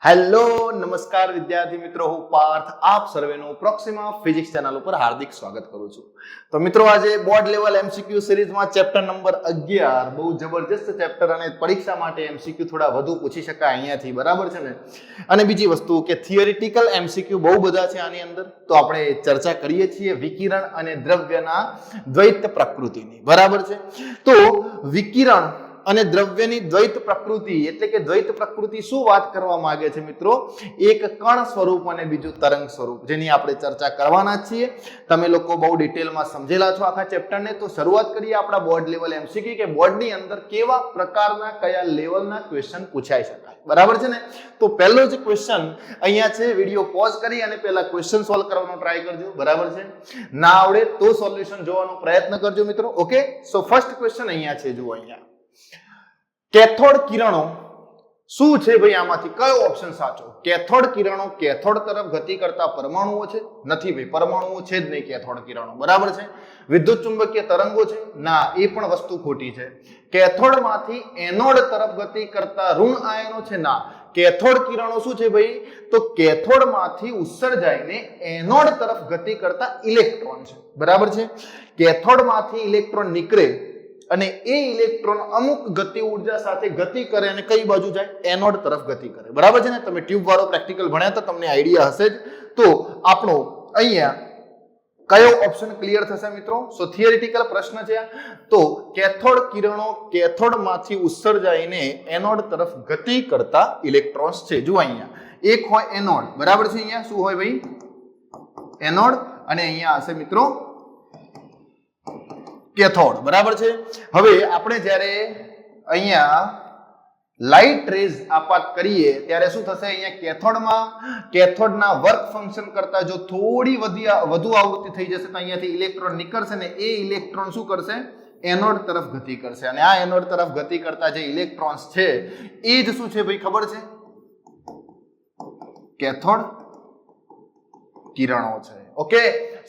Hello નમસ્કાર વિદ્યાર્થી મિત્રો, હું પાર્થ આપ સર્વેનું પ્રોક્સિમા ફિઝિક્સ ચેનલ ઉપર હાર્દિક સ્વાગત કરું છું. તો મિત્રો, આજે બોર્ડ લેવલ એમસીક્યુ સિરીઝમાં ચેપ્ટર નંબર 11 બહુ જબરજસ્ત ચેપ્ટર અને પરીક્ષા માટે એમસીક્યુ થોડા વધુ પૂછી શકાય અહીંયાથી, બરાબર છે ને. અને બીજી વસ્તુ કે થિયરિટિકલ એમસીક્યુ બહુ બધા છે આની અંદર, તો આપણે ચર્ચા કરીએ છીએ વિકિરણ અને દ્રવ્યના દ્વૈત પ્રકૃતિની, બરાબર છે. તો વિકિરણ અને દ્રવ્યની દ્વૈત પ્રકૃતિ એટલે કે દ્વૈત પ્રકૃતિ શું વાત કરવા માંગે છે મિત્રો? એક કણ સ્વરૂપ અને બીજું તરંગ સ્વરૂપ, જેની આપણે ચર્ચા કરવાના છીએ. તમે લોકો બહુ ડિટેલમાં સમજેલા છો આખા ચેપ્ટરને. તો શરૂઆત કરીએ આપણા બોર્ડ લેવલ એમસીક્યુ કે બોર્ડની અંદર કેવા પ્રકારના કયા લેવલના ક્વેશ્ચન પૂછાઈ શકાય, બરાબર છે ને. તો પહેલો જ ક્વેશ્ચન અહીંયા છે. વિડીયો પોઝ કરી અને પહેલા ક્વેશ્ચન સોલ્વ કરવાનો ટ્રાય કરજો, બરાબર છે. ના આવડે તો સોલ્યુશન જોવાનો પ્રયત્ન કરજો મિત્રો. ઓકે, સો ફર્સ્ટ ક્વેશ્ચન અહીંયા છે, જુઓ અહીંયા. કેથોડ કિરણો શું છે ભાઈ? આમાંથી કયો ઓપ્શન સાચો? કેથોડ કિરણો કેથોડ તરફ ગતિ કરતા પરમાણુઓ છે? નથી ભાઈ, પરમાણુઓ છે જ નહીં કેથોડ કિરણો, બરાબર છે. વિદ્યુત ચુંબકીય તરંગો છે? ના, એ પણ વસ્તુ ખોટી છે. કેથોડમાંથી એનોડ તરફ ગતિ કરતા ઋણ આયનો છે? ના. કેથોડ કિરણો શું છે ભાઈ? તો કેથોડમાંથી ઉત્સર્જાઈને એનોડ તરફ ગતિ કરતા ઇલેક્ટ્રોન છે, બરાબર છે. કેથોડમાંથી ઇલેક્ટ્રોન નીકળે અને એ ઇલેક્ટ્રોન અમુક ગતિ ઉર્જા સાથે ગતિ કરે અને કઈ બાજુ જાય? એનોડ તરફ ગતિ કરે, બરાબર છે ને. તમે ટ્યુબ વાળો પ્રેક્ટિકલ ભણ્યા તો તમને આઈડિયા હશે જ. તો આપણો અહીંયા કયો ઓપ્શન ક્લિયર થશે મિત્રો? સો થિયરિટિકલ પ્રશ્ન છે. તો કેથોડ કિરણો કેથોડમાંથી ઉત્સર્જાઈને એનોડ તરફ ગતિ કરતા ઇલેક્ટ્રોન્સ છે. જુઓ અહીંયા એક હોય એનોડ, બરાબર છે. અહીંયા શું હોય ભાઈ? એનોડ. અને અહીંયા હશે મિત્રો કેથોડ, બરાબર છે. હવે આપણે જ્યારે અહીંયા લાઇટ રેઝ આપાત કરીએ ત્યારે શું થશે? અહીંયા કેથોડમાં કેથોડના વર્ક ફંક્શન કરતા જો થોડી વધુ આવૃત્તિ થઈ જશે તો અહીંયાથી ઇલેક્ટ્રોન નીકળશે ને એ ઇલેક્ટ્રોન શું કરશે? એનોડ તરફ ગતિ કરશે. અને આ એનોડ તરફ ગતિ કરતા જે ઇલેક્ટ્રોન્સ છે એ જ શું છે ભાઈ? ખબર છે? કેથોડ કિરણો છે. ઓકે,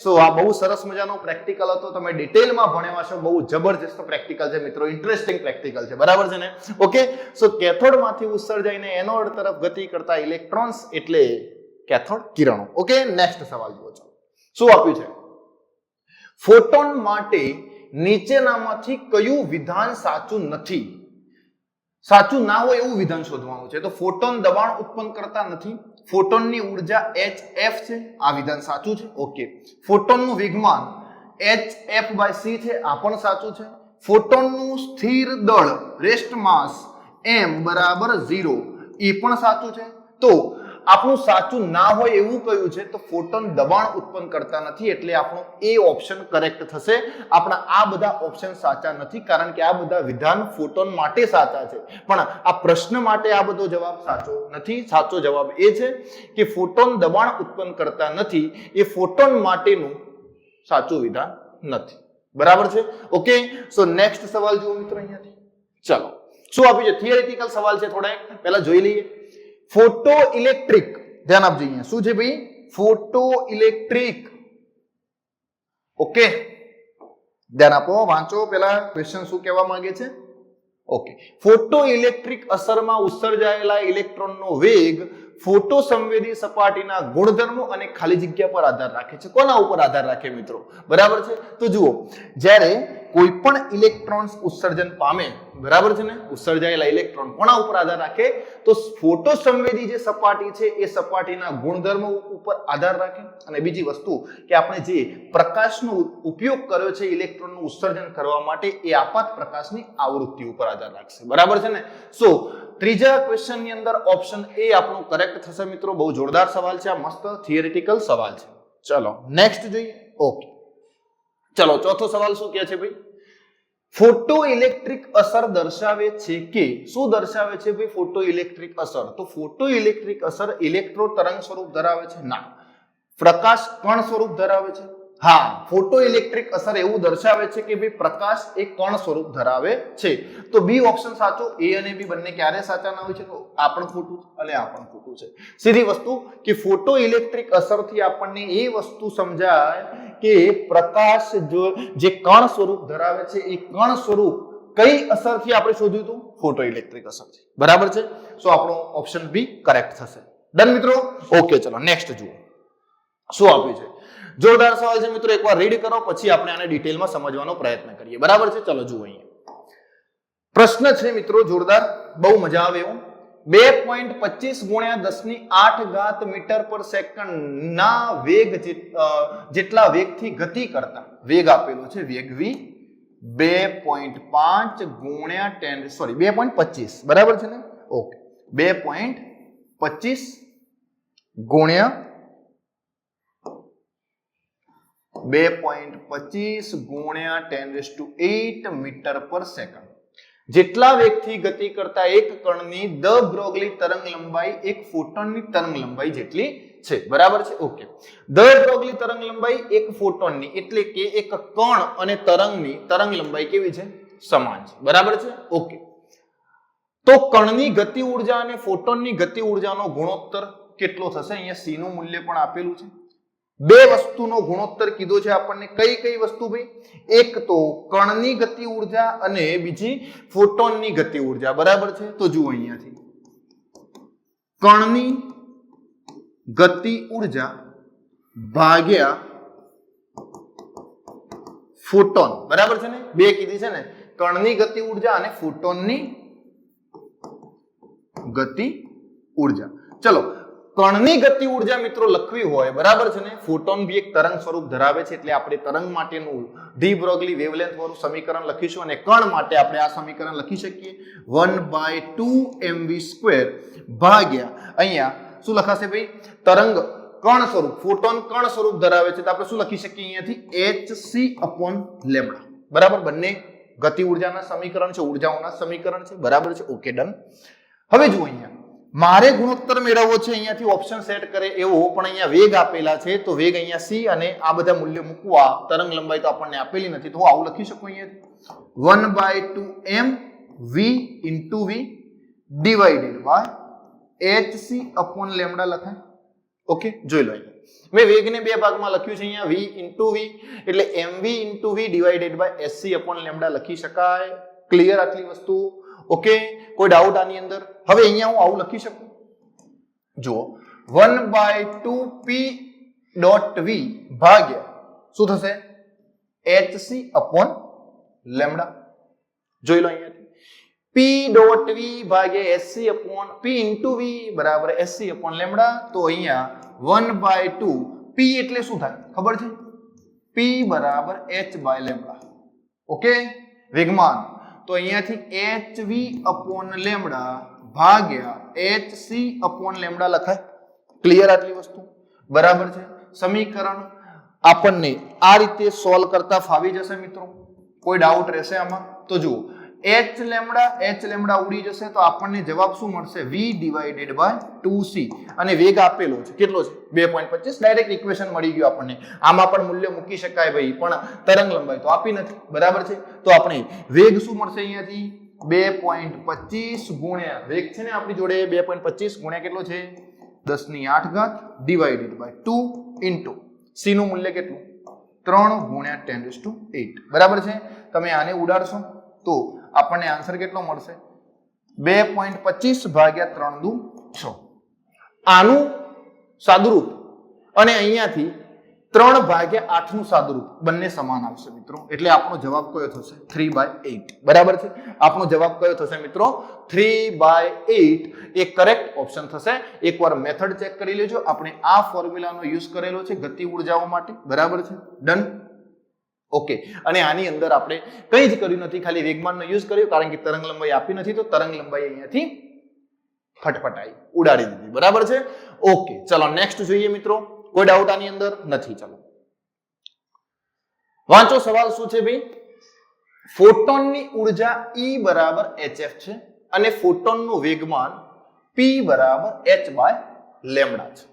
સો આ બહુ સરસ મજાનો પ્રેક્ટિકલ હતો. તમે ડિટેલમાં ભણ્યા છો. બહુ જબરજસ્ત પ્રેક્ટિકલ છે મિત્રો, ઇન્ટરેસ્ટિંગ પ્રેક્ટિકલ છે, બરાબર છે ને. ઓકે, સો કેથોડમાંથી ઉત્સર્જાઈને એનોડ તરફ ગતિ કરતા ઇલેક્ટ્રોન્સ એટલે કેથોડ કિરણો. ઓકે, નેક્સ્ટ સવાલ જુઓ. શું આપ્યું છે? ફોટોન માટે નીચેનામાંથી કયું વિધાન સાચું નથી? સાચું ના હોય એવું વિધાન શોધવાનું છે. તો ફોટોન દબાણ ઉત્પન્ન કરતા નથી, ફોટોનની ઉર્જા hf છે, આ વિધાન સાચું છે. ઓકે, ફોટોનનું વેગમાન hf/c છે, આ પણ સાચું છે. ફોટોનનું સ્થિર દળ રેસ્ટ માસ m બરાબર 0, એ પણ સાચું છે. તો આપણું સાચું ના હોય એવું કયું છે? તો ફોટોન દબાણ ઉત્પન્ન કરતા નથી, એટલે આપણો એ ઓપ્શન કરેક્ટ થશે. આપણા આ બધા ઓપ્શન સાચા નથી, કારણ કે આ બધા વિધાન ફોટોન માટે સાચા છે, પણ આ પ્રશ્ન માટે આ બધો જવાબ સાચો નથી. સાચો જવાબ એ છે કે ફોટોન દબાણ ઉત્પન્ન કરતા નથી, એ ફોટોન માટેનું સાચું વિધાન નથી, બરાબર છે. ઓકે, સો નેક્સ્ટ સવાલ જુઓ મિત્રો અહીંયાથી. ચલો, શું આપ્યું છે? થિયરિટિકલ સવાલ છે, થોડા પહેલા જોઈ લઈએ. ફોટો ઇલેક્ટ્રિક, ધ્યાન આપજો અહીંયા. શું છે ભાઈ? Photo electric. ઓકે, ધ્યાન આપો, વાંચો પેલા ક્વેશ્ચન શું કહેવા માંગે છે. ઓકે, ફોટો ઇલેક્ટ્રિક અસરમાં ઉત્સર્જાયેલા ઇલેક્ટ્રોનનો વેગ ફોટો સંવેદી સપાટીના ગુણધર્મો અને ખાલી જગ્યા પર આધાર રાખે છે. કોના ઉપર આધાર રાખે મિત્રો? બરાબર છે. તો જુઓ, જ્યારે કોઈ પણ ઇલેક્ટ્રોન્સ ઉત્સર્જન પામે, બરાબર છે ને, ઉત્સર્જાયેલા ઇલેક્ટ્રોન કોના ઉપર આધાર રાખે? તો ફોટો સંવેદી જે સપાટી છે એ સપાટીના ગુણધર્મો ઉપર આધાર રાખે. અને બીજી વસ્તુ કે આપણે જે પ્રકાશનો ઉપયોગ કર્યો છે ઇલેક્ટ્રોનનું ઉત્સર્જન કરવા માટે, એ આપાત પ્રકાશની આવૃત્તિ ઉપર આધાર રાખશે, બરાબર છે ને. સો ત્રીજા ક્વેશ્ચન ની અંદર ઓપ્શન એ આપણું કરેક્ટ થશે મિત્રો. બહુ જોરદાર સવાલ છે, આ મસ્ત થિયરિટિકલ સવાલ છે. ચલો નેક્સ્ટ જોઈએ. ઓકે, ચલો ચોથો સવાલ શું કહે છે ભાઈ? ફોટો ઇલેક્ટ્રિક અસર દર્શાવે છે કે, શું દર્શાવે છે ભાઈ ફોટો ઇલેક્ટ્રિક અસર? તો ફોટો ઇલેક્ટ્રિક અસર ઇલેક્ટ્રો તરંગ સ્વરૂપ ધરાવે છે? ના. પ્રકાશ કણ સ્વરૂપ ધરાવે છે? હા. ફોટો ઇલેક્ટ્રિક અસર એવું દર્શાવે છે કે ભાઈ પ્રકાશ એ કણ સ્વરૂપ ધરાવે છે. તો બી ઓપ્શન સાચો. એ અને બી બંને ક્યારે સાચા ના હોય છે? તો આ પણ ખોટું અને આ પણ ખોટું છે. સીધી વસ્તુ કે ફોટો ઇલેક્ટ્રિક અસરથી આપણને એ વસ્તુ સમજાય કે પ્રકાશ જે કણ સ્વરૂપ ધરાવે છે એ કણ સ્વરૂપ કઈ અસરથી આપણે શોધ્યું હતું? ફોટો ઇલેક્ટ્રિક અસરથી, બરાબર છે. સો આપણો ઓપ્શન બી કરેક્ટ થશે. ડન મિત્રો? ઓકે, ચલો નેક્સ્ટ જુઓ શું આપ્યું છે. જોરદાર સવાલ છે મિત્રો, એકવાર રીડ કરો પછી આપણે આને ડિટેલમાં સમજવાનો પ્રયત્ન કરીએ. બરાબર છે? ચલો જુઓ અહીંયા પ્રશ્ન છે મિત્રો જોરદાર, બહુ મજા આવે એવું. 2.25 ગુણ્યા 10⁸ મીટર પર સેકન્ડ ના વેગ જેટલા વેગથી ગતિ કરતા વેગ આપેલો છે, વેગ v 2.5 ગુણ્યા 2.25 બરાબર છે ને? ઓકે, 2.25 ગુણ્યા 10⁸ મીટર પર સેકન્ડ જેટલા વેગથી ગતિ કરતા એક કણની દ બ્રોગલી તરંગ લંબાઈ એક ફોટોનની તરંગ લંબાઈ જેટલી છે. બરાબર છે? ઓકે, દ બ્રોગલી તરંગ લંબાઈ એક ફોટોનની એટલે કે એક કણ અને તરંગની તરંગ લંબાઈ કેવી છે? સમાન છે. બરાબર છે? ઓકે, તો કણની ગતિ ઉર્જા અને ફોટોનની ગતિ ઉર્જાનો ગુણોત્તર કેટલો થશે? અહીંયા c નું મૂલ્ય પણ આપેલું છે. બે વસ્તુનો ગુણોત્તર કીધો છે આપણને. કઈ કઈ વસ્તુ ભાઈ? એક તો કણની ગતિ ઉર્જા અને બીજી ફોટોનની ગતિ ઉર્જા. બરાબર છે? તો જુઓ અહીંયાથી કણની ગતિ ઉર્જા ભાગ્યા ફોટોન. બરાબર છે ને? બે કીધી છે ને, કણની ગતિ ઉર્જા અને ફોટોનની ગતિ ઉર્જા. ચલો, કણની ગતિ ઉર્જા મિત્રો લખવી હોય, બરાબર છે ને? ફોટોન બી એક તરંગ સ્વરૂપ ધરાવે છે એટલે આપણે તરંગ માટેનું ડી બ્રોગલી વેવલેન્થ વાળું સમીકરણ લખીશું અને કણ માટે આપણે આ સમીકરણ લખી શકીએ 1/2mv² ભાગ્યા અહીંયા શું લખાશે ભાઈ? તરંગ કણ સ્વરૂપ, ફોટોન કણ સ્વરૂપ ધરાવે છે તો આપણે શું લખી શકીએ અહીંયાથી hc/λ. બરાબર? બંને ગતિ ઉર્જાના સમીકરણ છે, ઉર્જાઓના સમીકરણ છે. બરાબર છે? Okay, done. હવે જુઓ અહીંયા મારે ગુણોત્તર મેળવવો છે, અહીંયાથી ઓપ્શન સેટ કરે એવો, પણ અહીંયા વેગ આપેલા છે તો વેગ અહીંયા c અને આ બધા મૂલ્ય મૂકવા, તરંગ લંબાઈ તો આપણને આપેલી નથી તો હું આવું લખી શકું અહીંયાથી 1/2m v * v divided by hc/λ લખાય. ઓકે, જોઈ લો અહીંયા મેં વેગને બે ભાગમાં લખ્યું છે. અહીંયા v * v એટલે mv * v divided by hc/λ લખી શકાય. ક્લિયર આટલી વસ્તુ? ઓકે, કોઈ ડાઉટ આની અંદર? હવે અહીંયા હું આવું લખી શકું, જુઓ 1/2p.v ભાગ્યા શું થશે? hc/λ. જોઈ લો અહીંયાથી p.v ભાગ્યા p * v બરાબર hc/λ. તો અહીંયા 1/2 p એટલે શું થાય ખબર છે? p બરાબર h/λ. ઓકે, વેગમાન તો અહીંયાથી hv/λ ભાગ્યા hc/λ લખાય. ક્લિયર આટલી વસ્તુ? બરાબર છે? સમીકરણ આપણને આ રીતે સોલ્વ કરતા ફાવી જશે મિત્રો. કોઈ ડાઉટ રહેશે આમાં? તો જુઓ h ઉડી જશે તો આપણને જવાબ શું મળશે? v ડિવાઇડેડ બાય 2c અને વેગ આપેલો છે કેટલો છે? 2.25. ડાયરેક્ટ ઇક્વેશન મળી ગયું આપણને. આમાં પણ મૂલ્ય મૂકી શકાય ભાઈ, પણ તરંગ લંબાઈ તો આપી નથી. બરાબર છે? તો આપણે વેગ શું મળશે અહીંયાથી? 2.25 ગુણ્યા વેગ છે ને આપણી જોડે 2.25 ગુણ્યા કેટલો છે? 10⁸ ડિવાઇડેડ બાય 2 ઇન્ટુ c નું મૂલ્ય કેટલું? 3 ગુણ્યા 10⁸. બરાબર છે? તમે આને ઉડાડશો તો આપણને આન્સર કેટલો મળશે? 2.25 ભાગ્યા 3 દુ 6. આનું સાદુરૂપ અને અહીંયાથી 3 ભાગ્યા 8 નું સાદુરૂપ બંને સમાન આવશે મિત્રો. એટલે આપણો જવાબ કયો થશે? 3/8. બરાબર છે? આપણો જવાબ કયો થશે મિત્રો? 3/8 એ કરેક્ટ ઓપ્શન થશે. એકવાર મેથડ ચેક કરી લેજો. આપણે આ ફોર્મ્યુલાનો યુઝ કરેલો છે ગતિ ઉર્જાઓ માટે. બરાબર છે? ડન. ઓકે, અને આની અંદર આપણે કંઈ જ કર્યું નથી, ખાલી વેગમાનનો યુઝ કર્યો કારણ કે તરંગ લંબાઈ આપી નથી તો તરંગ લંબાઈ અહીંયાથી ફટફટાઈ ઉડાડી દીધી. બરાબર છે? ઓકે, ચલો નેક્સ્ટ જોઈએ મિત્રો. કોઈ ડાઉટ આની અંદર નથી? ચલો વાંચો સવાલ શું છે ભાઈ? ફોટોનની ઉર્જા E બરાબર hf છે અને ફોટોનનું વેગમાન p બરાબર h/λ છે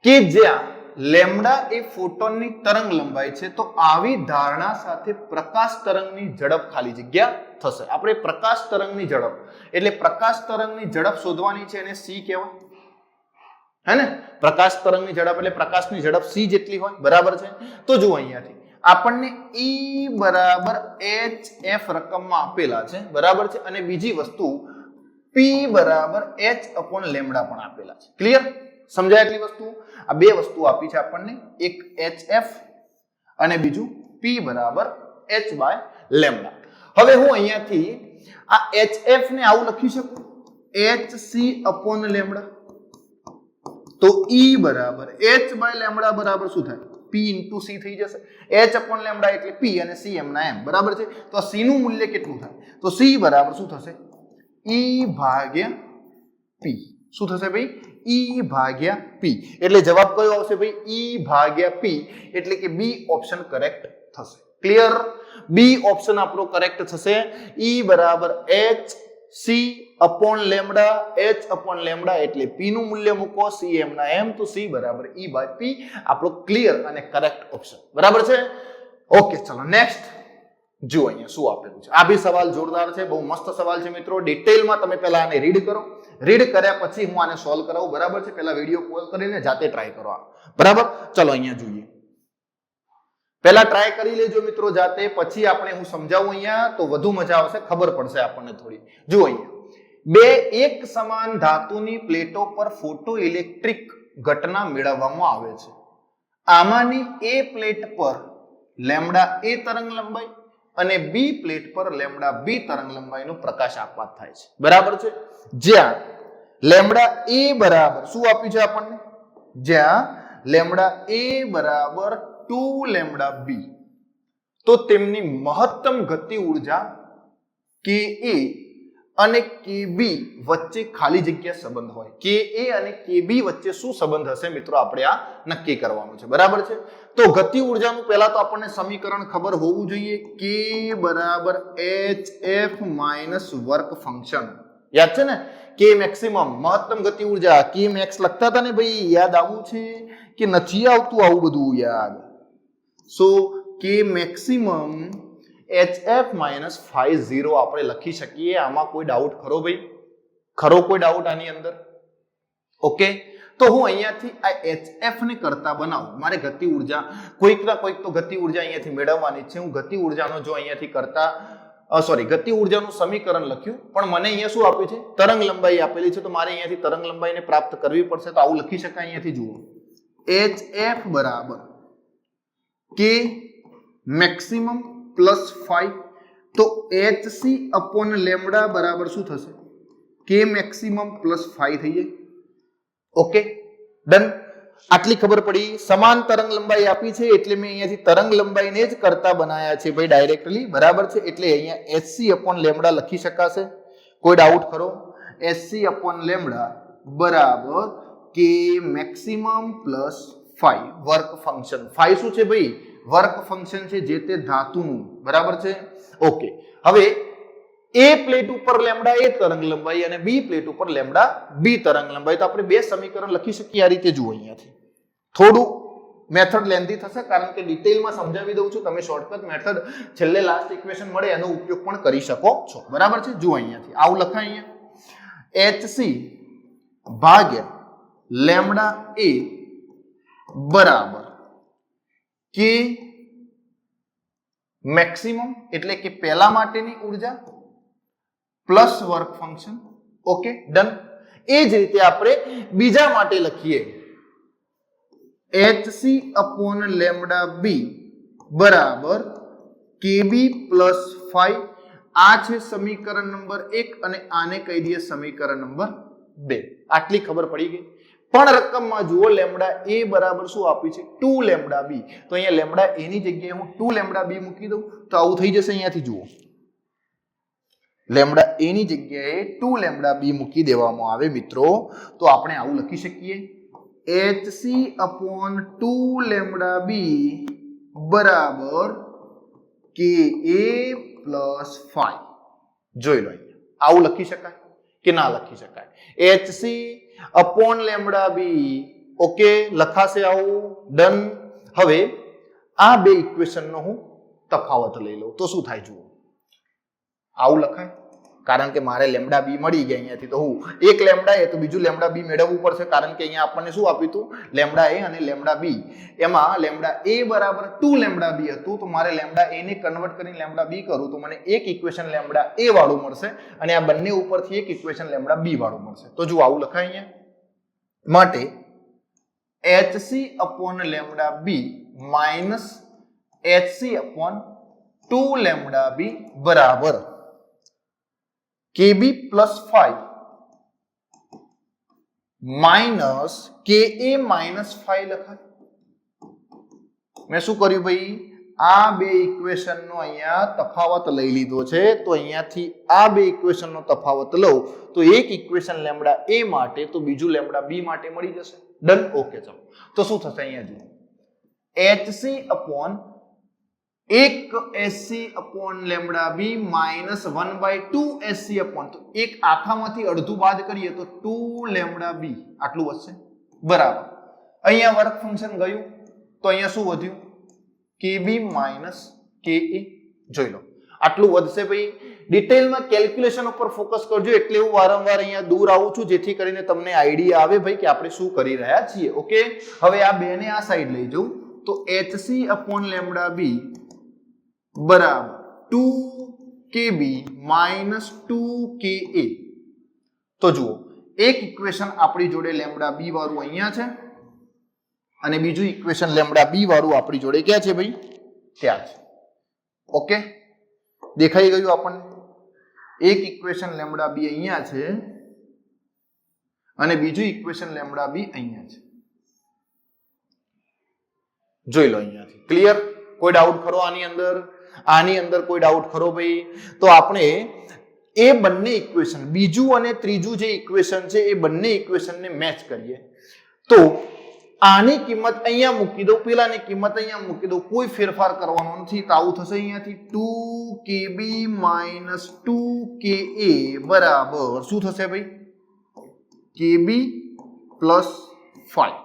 કે જ્યાં લેમ્ડા એ ફોટોનની તરંગ લંબાઈ છે. તો આવી ધારણા સાથે પ્રકાશ તરંગની ઝડપ ખાલી જગ્યા થશે. આપણે પ્રકાશ તરંગની ઝડપ એટલે પ્રકાશ તરંગની ઝડપ શોધવાની છે અને c કહેવાય, હે ને? પ્રકાશ તરંગની ઝડપ એટલે પ્રકાશની ઝડપ c જેટલી હોય. બરાબર છે? તો જુઓ અહીંયાથી આપણને E બરાબર hf રકમમાં આપેલા છે. બરાબર છે? અને બીજી વસ્તુ પી બરાબર h અપોન લેમડા પણ આપેલા છે. ક્લિયર? સમજાય એટલી વસ્તુ? આ બે વસ્તુ આપી છે આપણને, એક hf અને બીજું p બરાબર h બાય લેમડા. હવે હું અહીંયાથી આ hf ને આવું લખી શકું, hc અપોન લેમડા. તો E બરાબર h બાય લેમડા બરાબર શું થાય? p ઇન્ટુ c થઈ જશે. h અપોન લેમડા એટલે p અને c એમના એમ. બરાબર છે? તો c નું મૂલ્ય કેટલું થાય? તો c બરાબર શું થશે? E ભાગ્યા p. શું થશે ભાઈ? E ભાગ્યા p. એટલે જવાબ કયો આવશે ભાઈ? E ભાગ્યા p. એટલે કે બી ઓપ્શન કરેક્ટ થશે. ક્લિયર? બી ઓપ્શન આપણો કરેક્ટ થશે. E બરાબર h c upon lambda, h upon lambda એટલે p નું મૂલ્ય મૂકો, c એમના એમ. તો c બરાબર E બાય p આપણો ક્લિયર અને કરેક્ટ ઓપ્શન. બરાબર છે? ઓકે, ચલો નેક્સ્ટ જો અહીંયા શું આપેલું છે. આ બી સવાલ જોરદાર છે, બહુ મસ્ત સવાલ છે મિત્રો. ડિટેલમાં તમે પહેલા આને રીડ કરો. રીડ કર્યા પછી હું આને સોલ્વ કરાવું. બરાબર છે? પહેલા વિડીયો પોઝ કરીને જાતે ટ્રાય કરો. બરાબર? ચલો અહીંયા જોઈએ. પહેલા ટ્રાય કરી લેજો મિત્રો જાતે, પછી આપણે હું સમજાવું અહીંયા તો વધુ મજા આવશે, ખબર પડશે આપણને થોડી. જુઓ અહીંયા, બે એક સમાન ધાતુની પ્લેટો પર ફોટો ઇલેક્ટ્રિક ઘટના મેળવવામાં આવે છે. આમાંની એ પ્લેટ પર લેમ્ડા એ તરંગ લંબાઈ અને બી પ્લેટ પર લેમ્ડા બી તરંગ લંબાઈનો પ્રકાશ આપવાત થાય છે. બરાબર છે? જ્યાં લેમ્ડા એ બરાબર શું આપ્યું છે આપણને? જ્યાં લેમ્ડા એ બરાબર 2 લેમ્ડા બી, તો તેમની મહત્તમ ગતિ ઉર્જા કે એ અને KB વચ્ચે ખાલી જગ્યા સંબંધ હોય. KA અને KB વચ્ચે શું સંબંધ હશે મિત્રો? આપણે આ નક્કી કરવાનું છે. બરાબર છે? તો ગતિ ઉર્જાનું પહેલા તો આપણને સમીકરણ ખબર હોવું જોઈએ. K બરાબર HF માઇનસ વર્ક ફંક્શન. યાદ છે ને? K મેક્સિમમ મહત્તમ ગતિ ઉર્જા K મેક્સ લખતા હતા ને ભાઈ, યાદ આવું છે કે નથી આવતું આવું બધું યાદ? સો K maximum HF minus phi 0 આપણે લખી શકીએ. આમાં કોઈ ડાઉટ ખરો ભાઈ? ખરો કોઈ ડાઉટ આની અંદર? ઓકે, તો હું અહીંયાથી આ HF ને કરતા બનાવું. મારે ગતિ ઉર્જા કોઈક ના કોઈક તો ગતિ ઉર્જા અહીંયાથી મેળવવાની છે. હું ગતિ ઉર્જાનો જો અહીંયાથી કરતા ગતિ ઉર્જાનું સમીકરણ લખ્યું, પણ મને અહીંયા શું આપ્યું છે? તરંગ લંબાઈ આપેલી છે. તો મારે અહીંયાથી તરંગ લંબાઈને પ્રાપ્ત કરવી પડશે. તો આવું લખી શકાય. અહીંયાથી જુઓ, HF બરાબર K મેક્સિમમ પ્લસ 5. તો HC અપોન લેમ્ડા બરાબર શું થશે? K મેક્સિમમ પ્લસ 5 થઈ જાય. Okay, done. આટલી ખબર પડી. સમાન તરંગ લંબાઈ આપી છે એટલે મેં અહીંયાથી તરંગ લંબાઈને જ કરતા બનાયા છે ભાઈ ડાયરેક્ટલી. બરાબર છે? એટલે અહીંયા HC અપોન લેમ્ડા લખી શકાશે. કોઈ ડાઉટ ખરો? HC અપોન લેમ્ડા બરાબર K maximum plus 5 work function. 5 શું છે ભાઈ? વર્ક ફંક્શન છે જે તે ધાતુનું. બરાબર છે? ઓકે, હવે એ પ્લેટ ઉપર લેમ્ડા એ તરંગ લંબાઈ અને બી પ્લેટ ઉપર લેમ્ડા બી તરંગ લંબાઈ. તો આપણે બે સમીકરણ લખી શકીએ આ રીતે. જુઓ અહીંયાથી થોડું મેથડ લેન્ધી થશે કારણ કે ડિટેલમાં સમજાવી દઉં છું. તમે શોર્ટકટ મેથડ છેલ્લે લાસ્ટ ઇક્વેશન મળે એનો ઉપયોગ પણ કરી શકો છો. બરાબર છે? જુઓ અહીંયાથી આવું લખાય. અહીંયા HC ભાગ્યા લેમ્ડા એ બરાબર K મેક્સિમમ એટલે કે પહેલા માટેની ઉર્જા plus work function. Okay, done. એ જ રીતે આપણે બીજા માટે લખીએ, HC અપોન લેમ્ડા બી બરાબર KB પ્લસ 5. આ છે સમીકરણ નંબર 1 અને આને કહી દઈએ સમીકરણ નંબર 2. આટલી ખબર પડી ગઈ. પણ રકમમાં જુઓ, લેમ્ડા એ બરાબર શું આપ્યું છે? 2 લેમ્ડા બી. તો અહીંયા લેમ્ડા એ ની જગ્યાએ હું 2 લેમ્ડા બી મૂકી દઉં તો આવું થઈ જશે. અહીંયાથી જુઓ, લેમ્ડા એ ની જગ્યાએ 2 લેમ્ડા બી મૂકી દેવામાં આવે મિત્રો, તો આપણે આવું લખી શકીએ, HC અપોન 2 લેમ્ડા બી બરાબર KA પ્લસ 5. જોઈ લો, અહીંયા આવું લખી શકાય કે ના લખી શકાય? HC અપોન લેમ્ડા બી. ઓકે, લખાશે આવું. ડન. હવે આ બે ઇક્વેશનનો હું તફાવત લઈ લઉં તો શું થાય? જુઓ, આવું લખાય. કારણ કે મારે લેમ્ડા બી મળી ગયા અહીંયાથી, તો હું એક લેમ્ડા એ તો બીજું લેમ્ડા બી મેળવવું પડશે, કારણ કે અહીંયા આપણને શું આપ્યું હતું, લેમ્ડા એ અને લેમ્ડા બી. એમાં લેમ્ડા એ બરાબર 2 લેમ્ડા બી હતું, તો મારે લેમ્ડા એ ને કન્વર્ટ કરીને લેમ્ડા બી કરું તો મને એક ઇક્વેશન લેમ્ડા એ વાળું મળશે અને આ બંને ઉપરથી એક ઇક્વેશન લેમ્ડા બી વાળું મળશે. તો જો આવું લખાય અહીંયા, માટે HC upon લેમ્ડા બી માઇનસ HC upon 2 લેમ્ડા બી બરાબર KB plus 5 minus KA minus 5 લખાય. મેં શું કર્યું ભાઈ, આ બે ઇક્વેશન નો અહીંયા તફાવત લઈ લીધો છે, તો અહીંયાથી આ બે ઇક્વેશન નો તફાવત લઉં તો એક ઇક્વેશન લેમ્ડા એ માટે તો બીજું લેમ્ડા બી માટે મળી જશે. ડન. ઓકે, ચલો તો શું થશે અહીંયા જુઓ, HC upon एक SC upon lambda b minus 1/2 SC upon, तो एक આખામાંથી અડધું બાદ કરીએ તો 2 લેમ્ડા બી આટલું વધશે બરાબર. અહીંયા વર્ક ફંક્શન ગયું તો અહીંયા શું વધ્યું, KB માઇનસ KA. જોઈ લો આટલું વધશે ભાઈ. ડિટેલમાં કેલ્ક્યુલેશન ઉપર ફોકસ કરજો, એટલે હું વારંવાર અહીંયા દૂર આવું છું જેથી કરીને તમને આઈડિયા આવે ભાઈ કે આપણે શું કરી રહ્યા છીએ. ઓકે, હવે આ બે ને આ સાઈડ લઈ જાઉં તો HC अपॉन લેમ્ડા બી બરાબર 2KB માઇનસ 2KA. તો જુઓ એક ઇક્વેશન આપણી જોડે લેમ્ડા બી વાળું અહીંયા છે અને બીજું ઇક્વેશન લેમ્ડા બી વાળું આપણી જોડે ક્યાં છે ભાઈ, ત્યાં છે. ઓકે, દેખાઈ ગયું આપણને. એક ઇક્વેશન લેમ્ડા બી અહીંયા છે અને બીજું ઇક્વેશન લેમ્ડા બી અહીંયા છે. જોઈ લો અહીંયાથી. ક્લિયર? કોઈ ડાઉટ ખરો આની અંદર? આની અંદર કોઈ ડાઉટ ખરો ભાઈ? તો આપણે એ બંને ઇક્વેશન, બીજું અને ત્રીજું જે ઇક્વેશન છે એ બંને ઇક્વેશનને મેચ કરીએ તો આની કિંમત અહીંયા મૂકી દઉં, પેલાની કિંમત અહીંયા મૂકી દઉં, કોઈ ફેરફાર કરવાનો નથી. તો આવું થશે અહીંયાથી 2KB માઇનસ 2KA બરાબર શું થશે ભાઈ, KB પ્લસ 5.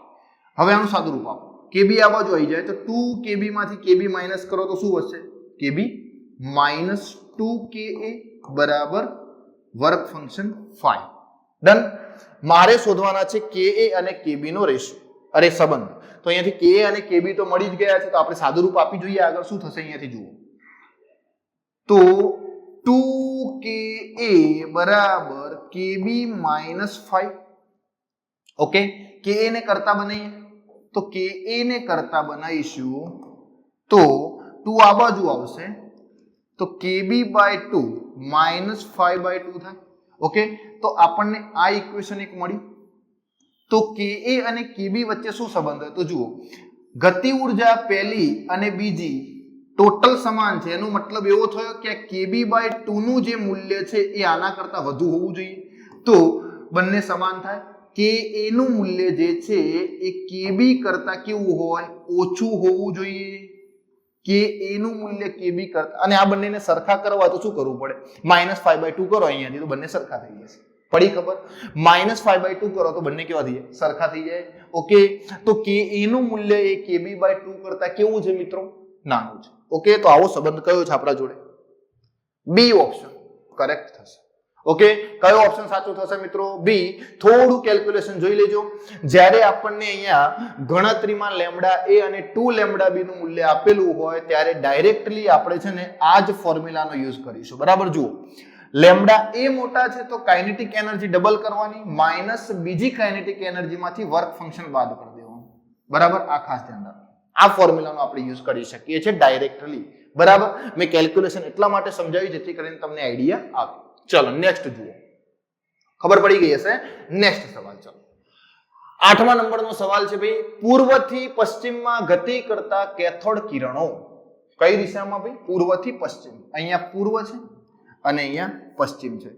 હવે આનું સાદું રૂપ આપો, KB આ બાજુ આવી જાય તો 2KB માંથી KB માઇનસ કરો તો શું વધશે, KB માઇનસ 2KA બરાબર વર્ક ફંક્શન 5. ડન. મારે શોધવાના છે KA અને KB નો રેશિયો, અરે સંબંધ. તો અહીંયાથી KA અને KB તો મળી જ ગયા છે, તો આપણે સાદું રૂપ આપી જોઈએ. આગળ શું થશે અહીંયાથી જુઓ તો 2KA બરાબર KB માઇનસ 5. ઓકે, KA ને કરતા બનાવીએ તો KA ને કરતા બનાવીશું તો 2 આ બાજુ આવશે તો KB બાય 2 માઇનસ 5/2 થાય. ઓકે, તો આપણને આ ઇક્વેશન એક મળી. તો KA અને KB વચ્ચે શું સંબંધ હોય તો જુઓ, ગતિ ઉર્જા પહેલી અને બીજી ટોટલ સમાન છે, એનો મતલબ એવો થયો કે KB બાય 2 નું જે મૂલ્ય છે એ આના કરતા વધુ હોવું જોઈએ. તો બંને સમાન થાય. KA નું મૂલ્ય જે છે એ KB કરતા કેવું હોય, ઓછું હોવું જોઈએ. KA નું મૂલ્ય KB કરતા, અને આ બંનેને સરખા કરવા તો શું કરવું પડે, -5/2 કરો અહીંયાથી તો બંને સરખા થઈ જશે. પડી ખબર? -5/2 કરો તો બંને કેવા થઈ જાય, સરખા થઈ જાય. ઓકે, તો KA નું મૂલ્ય એ KB/2 કરતા કેવું છે મિત્રો, નાનું છે. ઓકે, તો આવો સંબંધ કયો છે આપણા જોડે, બી ઓપ્શન કરેક્ટ થશે. ઓકે, કયો ઓપ્શન સાચો થશે મિત્રો, બી. થોડું કેલ્ક્યુલેશન જોઈ લેજો. જ્યારે આપણને અહીંયા ગણતરીમાં લેમ્ડા એ અને 2 લેમ્ડા બી નું મૂલ્ય આપેલું હોય ત્યારે ડાયરેક્ટલી આપણે છે ને આ જ ફોર્મ્યુલાનો યુઝ કરીશું. બરાબર, જુઓ લેમ્ડા એ મોટા છે તો કાઇનેટિક એનર્જી ડબલ કરવાની, માઇનસ બીજી કાઇનેટિક એનર્જીમાંથી વર્ક ફંક્શન બાદ કરી દેવાનું. બરાબર, આ ખાસ ધ્યાન રાખો. આ ફોર્મ્યુલાનો આપણે યુઝ કરી શકીએ છીએ ડાયરેક્ટલી. બરાબર, મેં કેલ્ક્યુલેશન એટલા માટે સમજાવ્યું જેથી કરીને તમને આઈડિયા આવે. ચલો નેક્સ્ટ જુઓ, ખબર પડી ગઈ હશે. નેક્સ્ટ સવાલ, ચલો 8મા નંબરનો સવાલ છે ભાઈ, પૂર્વથી પશ્ચિમમાં ગતિ કરતા કેથોડ કિરણો કઈ દિશામાં ભાઈ, પૂર્વથી પશ્ચિમ. અહીંયા પૂર્વ છે અને અહીંયા પશ્ચિમ છે.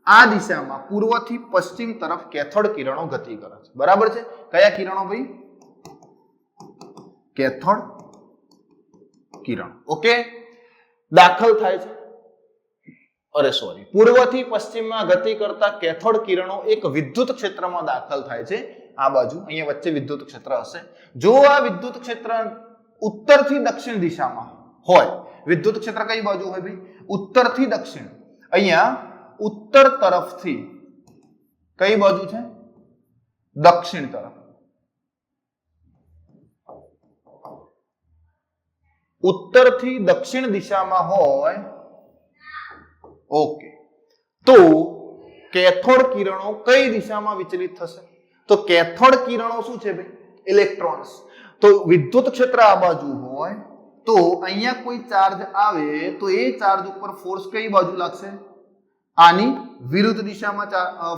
આ દિશામાં પૂર્વથી પશ્ચિમ તરફ કેથોડ કિરણો ગતિ કરે છે. બરાબર છે, કયા કિરણો ભાઈ, કેથોડ કિરણ. ઓકે, દાખલ થાય છે, અરે સોરી, પૂર્વથી પશ્ચિમમાં ગતિ કરતા કેથોડ કિરણો એક વિદ્યુત ક્ષેત્રમાં દાખલ થાય છે. આ બાજુ અહીંયા વચ્ચે વિદ્યુત ક્ષેત્ર હશે. જો આ વિદ્યુત ક્ષેત્ર ઉત્તરથી દક્ષિણ દિશામાં હોય, વિદ્યુત ક્ષેત્ર કઈ બાજુ હોય ભાઈ, ઉત્તરથી દક્ષિણ. અહીંયા उत्तर तरफथी कई बाजू छे दक्षिण तरफ उत्तर थी दक्षिण दिशा में होय ओके तो कैथोड किरणों कई दिशा में विचलित थशे तो कैथोड किरणों शू छे भाई इलेक्ट्रॉन्स तो विद्युत क्षेत्र आ बाजू होय तो अहींया कोई चार्ज आवे तो ए चार्ज ऊपर फोर्स कई बाजू लागशे आनी विरुद्ध दिशा में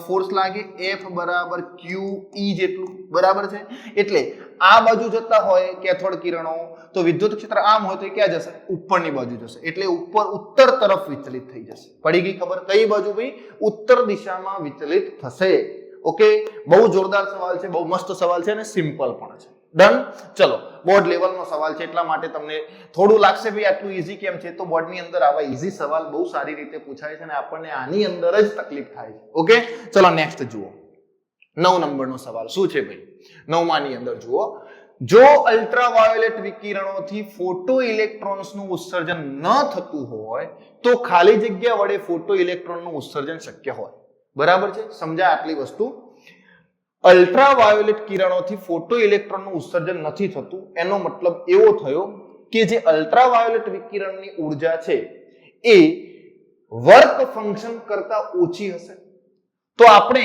फोर्स लागे F बराबर QE जेटलू बराबर छे एटले आ बाजू जता होय कैथोड किरणों तो विद्युत क्षेत्र आम होय तो क्या जशे उपरनी बाजू जशे एटले ऊपर उत्तर तरफ विचलित थई जशे पड़ी गई खबर कई बाजू भाई उत्तर दिशा में विचलित थशे ओके बहुत जोरदार सवाल छे बहुत मस्त सवाल छे अने सिंपल पण छे डन चलो बोर्ड लेवल नो सवाल छे એટલા માટે તમને થોડું લાગશે ભાઈ આટલું ઈઝી કેમ છે તો બોર્ડ ની અંદર આવા ઈઝી સવાલ બહુ સારી રીતે પૂછાય છે અને આપણને આની અંદર જ તકલીફ થાય છે ઓકે ચલો નેક્સ્ટ જુઓ 9 નંબરનો સવાલ શું છે ભાઈ 9 ની અંદર જુઓ જો અલ્ટ્રાવાયોલેટ વિકિરણોથી ફોટો ઇલેક્ટ્રોન્સનું ઉત્સર્જન ન થતું હોય તો ખાલી જગ્યા વડે ફોટો ઇલેક્ટ્રોનનું ઉત્સર્જન શક્ય હોય બરાબર છે સમજા આટલી વસ્તુ अल्ट्रावायोलेट किरणों फोटो इलेक्ट्रॉन उत्सर्जन नहीं थतुं एनो मतलब एवो थयो कि जे अल्ट्रावायोलेट विकिरण की ऊर्जा छे ए वर्क फंक्शन करता ओછી हशे तो आपणे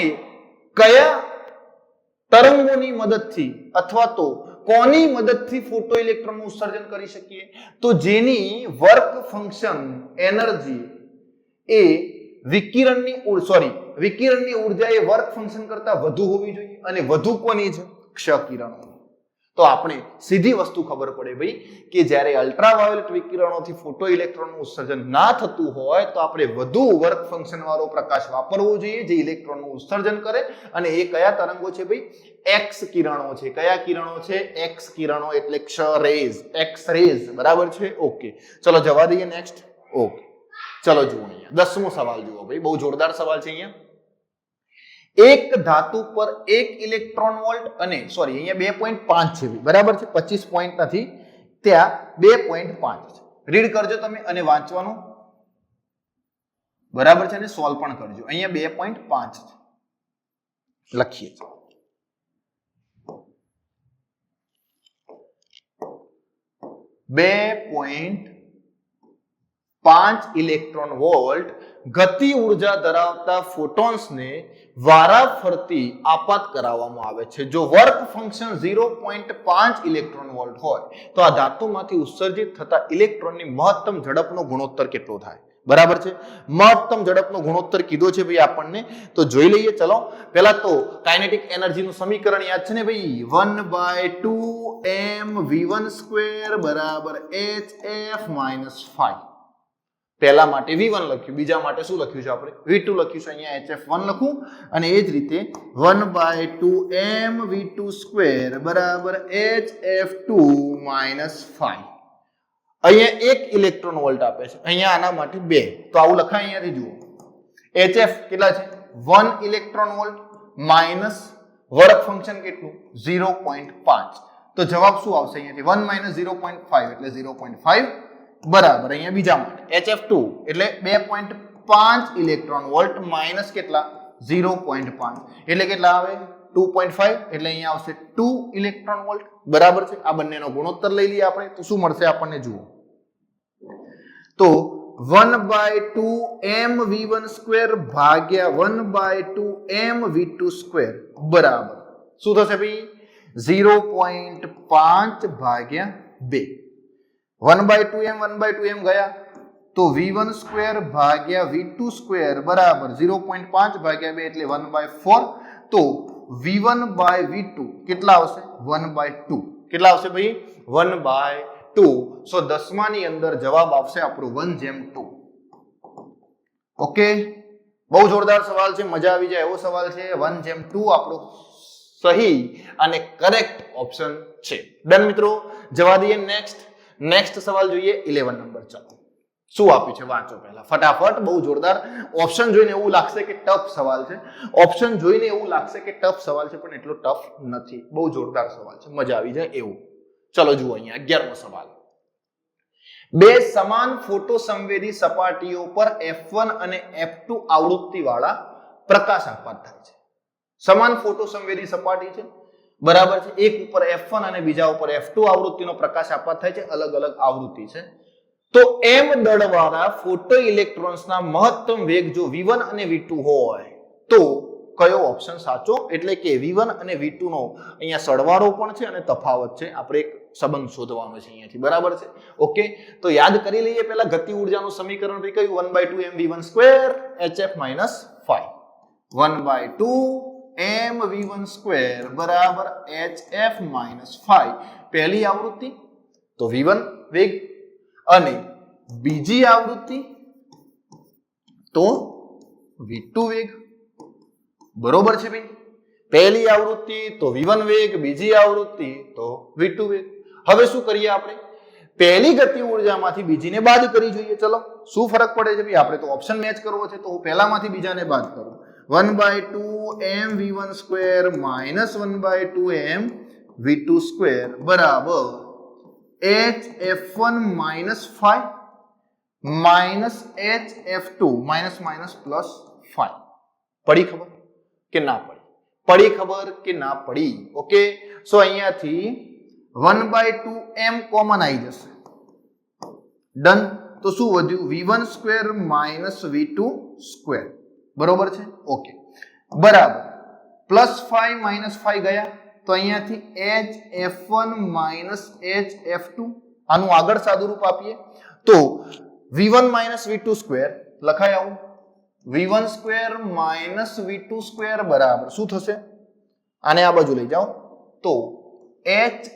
कया तरंगोनी मददथी अथवा तो कोनी मददथी फोटो इलेक्ट्रॉन उत्सर्जन करी शकीए तो जेनी वर्क फंक्शन एनर्जी ए विकिरणनी विकिरणनी ऊर्जा ए वर्क फंक्शन करता વધુ હોવી જોઈએ અને વધુ કોની છે ક્ષ કિરણો તો આપણે સીધી વસ્તુ ખબર પડે ભાઈ કે જ્યારે અલ્ટ્રાવાયોલેટ વિકિરણોથી ફોટો ઇલેક્ટ્રોનનું ઉત્સર્જન ના થતું હોય તો આપણે વધુ વર્ક ફંક્શન વાળો પ્રકાશ વાપરવો જોઈએ જે ઇલેક્ટ્રોનનું ઉત્સર્જન કરે અને એ કયા તરંગો છે ભાઈ એક્સ કિરણો છે કયા કિરણો છે એક્સ કિરણો એટલે ક્ષ રેઝ એક્સ રેઝ બરાબર છે ઓકે ચલો જવા દઈએ નેક્સ્ટ ઓકે चलो जुओ अहींया 10मो सवाल जुओ भाई बहुत जोरदार सवाल छे अहींया एक धातु पर 1 इलेक्ट्रॉन वोल्ट अने सॉरी अहींया 2.5 छे बराबर छे 25 पॉइंट नथी त्या 2.5 छे रीड करजो तमे अने वांचवानुं बराबर छे ने सॉल्व पण करजो अहींया 2.5 छे लखीए 2.5 इलेक्ट्रॉन वोल्ट गति ऊर्जा धरावता फोटोन्स ने वाराफरती आपात कराववामां आवे छे जो वर्क फंक्शन 0.5 इलेक्ट्रॉन वोल्ट होय तो आ धातुमांथी उत्सर्जित थता इलेक्ट्रॉननी महत्तम झड़पनो गुणोत्तर केटलो थाय बराबर छे महत्तम झड़पनो गुणोत्तर कीधो छे भाई आपणने तो जोई लईए चलो पहेला तो काइनेटिक एनर्जी नुं समीकरण याद छे ने भाई 1/2 mv1² बराबर hf - 5 पहला माटे v1 लख्યું बीजा माटे શું લખ્યું છે આપણે v2 લખ્યું છે અહીંયા hf1 લખું અને એ જ રીતે 1/2 mv2² બરાબર hf2 - 5 અહીંયા 1 ઇલેક્ટ્રોન વોલ્ટ આપે છે અહીંયા આના માટે 2 તો આવું લખાય અહીંયાથી જુઓ hf કેટલા છે 1 electron volt minus work function કેટલું 0.5 તો જવાબ શું આવશે અહીંયાથી 1 - 0.5 એટલે 0.5 बराबर अहींया बीजा माटे HF2 એટલે 2.5 इलेक्ट्रॉन वोल्ट माइनस કેટલા 0.5 એટલે કેટલા આવે 2.5 એટલે અહીંયા આવશે 2 इलेक्ट्रॉन वोल्ट बराबर છે આ બંનેનો ગુણોત્તર લઈ લઈએ આપણે તો શું મળશે આપણને જુઓ તો 1/2 mv1² ભાગ્યા 1/2 mv2² બરાબર શું થશે ભાઈ 0.5 ભાગ્યા 2 1/2 m गया तो v1² भाग्या v2² बराबर 0.5 भाग्या 2 એટલે 1/4 तो v1/v2 કેટલા આવશે 1/2 કેટલા આવશે ભાઈ 1/2 સો 10મા ની અંદર જવાબ આવશે આપણો 1/2 ઓકે બહુ જોરદાર સવાલ છે મજા આવી જાય એવો સવાલ છે 1/2 આપણો સહી અને કરેક્ટ ઓપ્શન છે ડન મિત્રો જવા દઈએ नेक्स्ट सवाल જોઈએ 11 नंबर चलो શું આપ્યું છે વાંચો પહેલા ફટાફટ બહુ જોરદાર ઓપ્શન જોઈને એવું લાગશે કે ટફ સવાલ છે ઓપ્શન જોઈને એવું લાગશે કે ટફ સવાલ છે પણ એટલો ટફ નથી બહુ જોરદાર સવાલ છે મજા આવી જાય એવું ચલો જુઓ અહીંયા 11મો સવાલ બે સમાન ફોટો સંવેદી સપાટીઓ પર F1 અને F2 આવૃત્તિ વાળા પ્રકાશ આપાત થાય છે. સમાન ફોટો સંવેદી સપાટી છે, બરાબર છે, એક ઉપર F1 અને બીજા ઉપર F2 આવૃત્તિનો પ્રકાશ આપાત થાય છે, અલગ અલગ આવૃત્તિ છે. તો m દળવાળા ફોટો ઇલેક્ટ્રોન્સના મહત્તમ વેગ જો v1 અને v2 હોય તો કયો ઓપ્શન સાચો? એટલે કે v1 અને v2 નો અહીંયા સરવાળો પણ છે અને તફાવત છે. આપણે એક સંબંધ શોધવાનો છે અહીંયાથી, બરાબર છે. ઓકે, તો યાદ કરી લઈએ પહેલા ગતિ ઉર્જાનું સમીકરણ ભઈ કયું? 1/2 mv1 square hf - 5 1/2 mv1 square બરાબર hf - 5 પહેલી આવૃત્તિ તો v1 વેગ અને બીજી આવૃત્તિ તો v2 વેગ, બરોબર છે ભાઈ. પહેલી આવૃત્તિ તો v1 વેગ, બીજી આવૃત્તિ તો v2 વેગ. હવે શું કરીએ આપણે? પહેલી ગતિ ઉર્જામાંથી બીજીને બાદ કરી જોઈએ. ચલો, શું ફરક પડે છે ભાઈ? આપણે તો ઓપ્શન મેચ કરવો છે, તો હું પહેલામાંથી બીજાને બાદ કરું. 1/2 mv1 square minus 1/2 mv2 square બરાબર hf1 - 5 minus hf2 minus minus plus 5. પડી ખબર કે ના પડી? પડી ખબર કે ના પડી? ઓકે, સો અહીંયાથી 1/2 m કોમન આવી જશે. ડન. તો શું વધ્યું? v1 square minus v2 square, બરોબર છે. ઓકે, બરાબર પ્લસ 5 માઇનસ 5 ગયા તો અહીંયાથી hf1 માઇનસ hf2. આનું આગળ સાદુરૂપ આપીએ તો v1 માઇનસ v2 સ્ક્વેર લખાય આવું. v1 square minus v2 square બરાબર શું થશે? આને આ બાજુ લઈ જાઓ તો h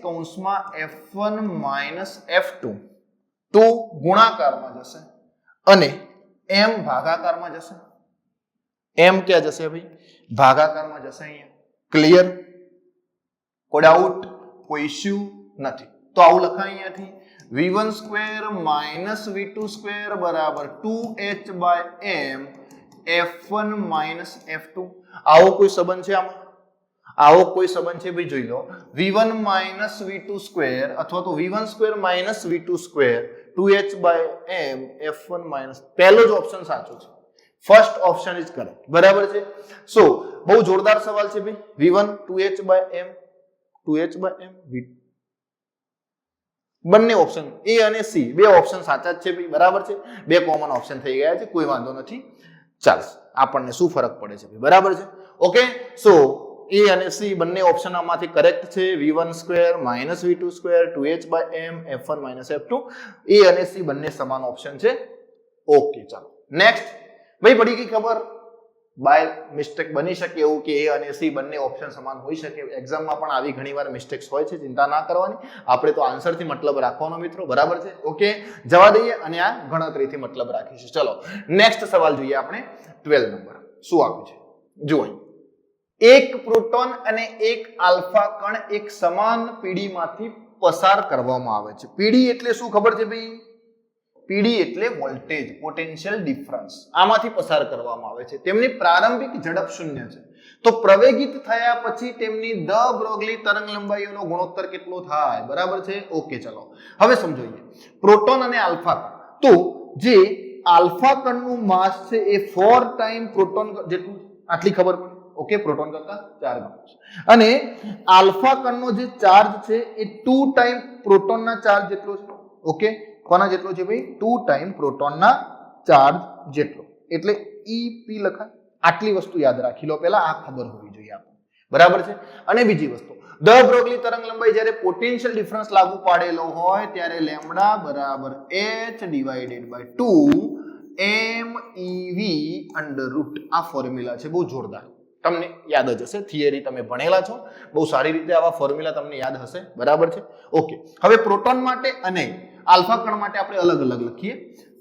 કૌંસમાં f1 માઇનસ f2 તો ગુણાકારમાં જશે અને m ભાગાકારમાં જશે. m ક્યાં જશે ભાઈ? ભાગાકારમાં જશે. અહીંયા ક્લિયર? કોઈ ડાઉટ? કોઈ ઇશ્યુ નથી? તો આવું લખાય અહીંયાથી v1 square minus v2 square બરાબર 2h/m f1 માઇનસ f2. આવો કોઈ સંબંધ છે આમાં? આવો કોઈ સંબંધ છે ભાઈ? જોઈ લો. v1 માઇનસ v2 સ્ક્વેર અથવા તો v1 square minus v2 square 2h/m f1 minus, પહેલો જ ઓપ્શન સાચો છે. ફર્સ્ટ ઓપ્શન ઇઝ કરેક્ટ, બરાબર છે. સો બહુ જોરદાર સવાલ છે ભાઈ. v1 2h/m v2 બંને ઓપ્શન એ અને સી બે ઓપ્શન સાચા જ છે ભાઈ, બરાબર છે. બે કોમન ઓપ્શન થઈ ગયા છે, કોઈ વાંધો નથી. ચાલો, આપણને શું ફરક પડે છે ભાઈ, બરાબર છે. ઓકે, સો એ અને સી બંને ઓપ્શન આમાંથી કરેક્ટ છે. v1 square minus v2 square 2h/m f1 minus f2 એ અને સી બંને સમાન ઓપ્શન છે. ઓકે, ચાલો નેક્સ્ટ. ભાઈ પડી ગઈ ખબર? બાય મિસ્ટેક બની શકે એવું કે એ અને સી બંને ઓપ્શન સમાન હોઈ શકે. એક્ઝામમાં પણ આવી ઘણીવાર મિસ્ટેક્સ હોય છે, ચિંતા ના કરવાની. આપણે તો આન્સરથી મતલબ રાખવાનો મિત્રો, બરાબર છે. ઓકે, જવા દઈએ અને આ ગણતરીથી મતલબ રાખીશું. ચલો નેક્સ્ટ સવાલ જોઈએ આપણે. 12 નંબર શું આપ્યું છે જુઓ. એક પ્રોટોન અને એક આલ્ફા કણ એક સમાન પીડીમાંથી પસાર કરવામાં આવે છે. પીડી એટલે શું ખબર છે ભાઈ? પીડી એટલે વોલ્ટેજ, પોટેન્શિયલ ડિફરન્સ. આમાંથી પસાર કરવામાં આવે છે. તેમની પ્રારંભિક ઝડપ 0 છે. તો પ્રવેગિત થયા પછી તેમની દ બ્રોગલી તરંગ લંબાઈઓનો ગુણોત્તર કેટલો થાય? બરાબર છે. ઓકે, ચલો હવે સમજીએ. પ્રોટોન અને આલ્ફા કણ, તો જે આલ્ફા કણનું માસ છે એ 4 ટાઈમ પ્રોટોન જેટલું, આટલી ખબર પડી. ઓકે, પ્રોટોન કરતા 4 ગણું છે. અને આલ્ફા કણનો જે ચાર્જ છે એ 2 ટાઈમ પ્રોટોનના ચાર્જ જેટલો છે. ઓકે, કોના જેટલો છે ભાઈ? 2 ટાઈમ પ્રોટોનના ચાર્જ જેટલો. એટલે EP લખાય. આટલી વસ્તુ યાદ રાખી લો પહેલા, આ ખબર હોવી જોઈએ આપણને, બરાબર છે. અને બીજી વસ્તુ, દ બ્રોગલી તરંગ લંબાઈ જ્યારે પોટેન્શિયલ ડિફરન્સ લાગુ પાડેલો હોય ત્યારે લેમ્ડા બરાબર h/2 mev અંડર રૂટ. આ ફોર્મ્યુલા છે, બહુ જોરદાર. તમને યાદ જ હશે, થિયરી તમે ભણેલા છો, બહુ સારી રીતે આવા ફોર્મ્યુલા તમને યાદ હશે, બરાબર છે. ઓકે, હવે પ્રોટોન માટે અને આલ્ફા કણ માટે આપણે અલગ અલગ લખીએ.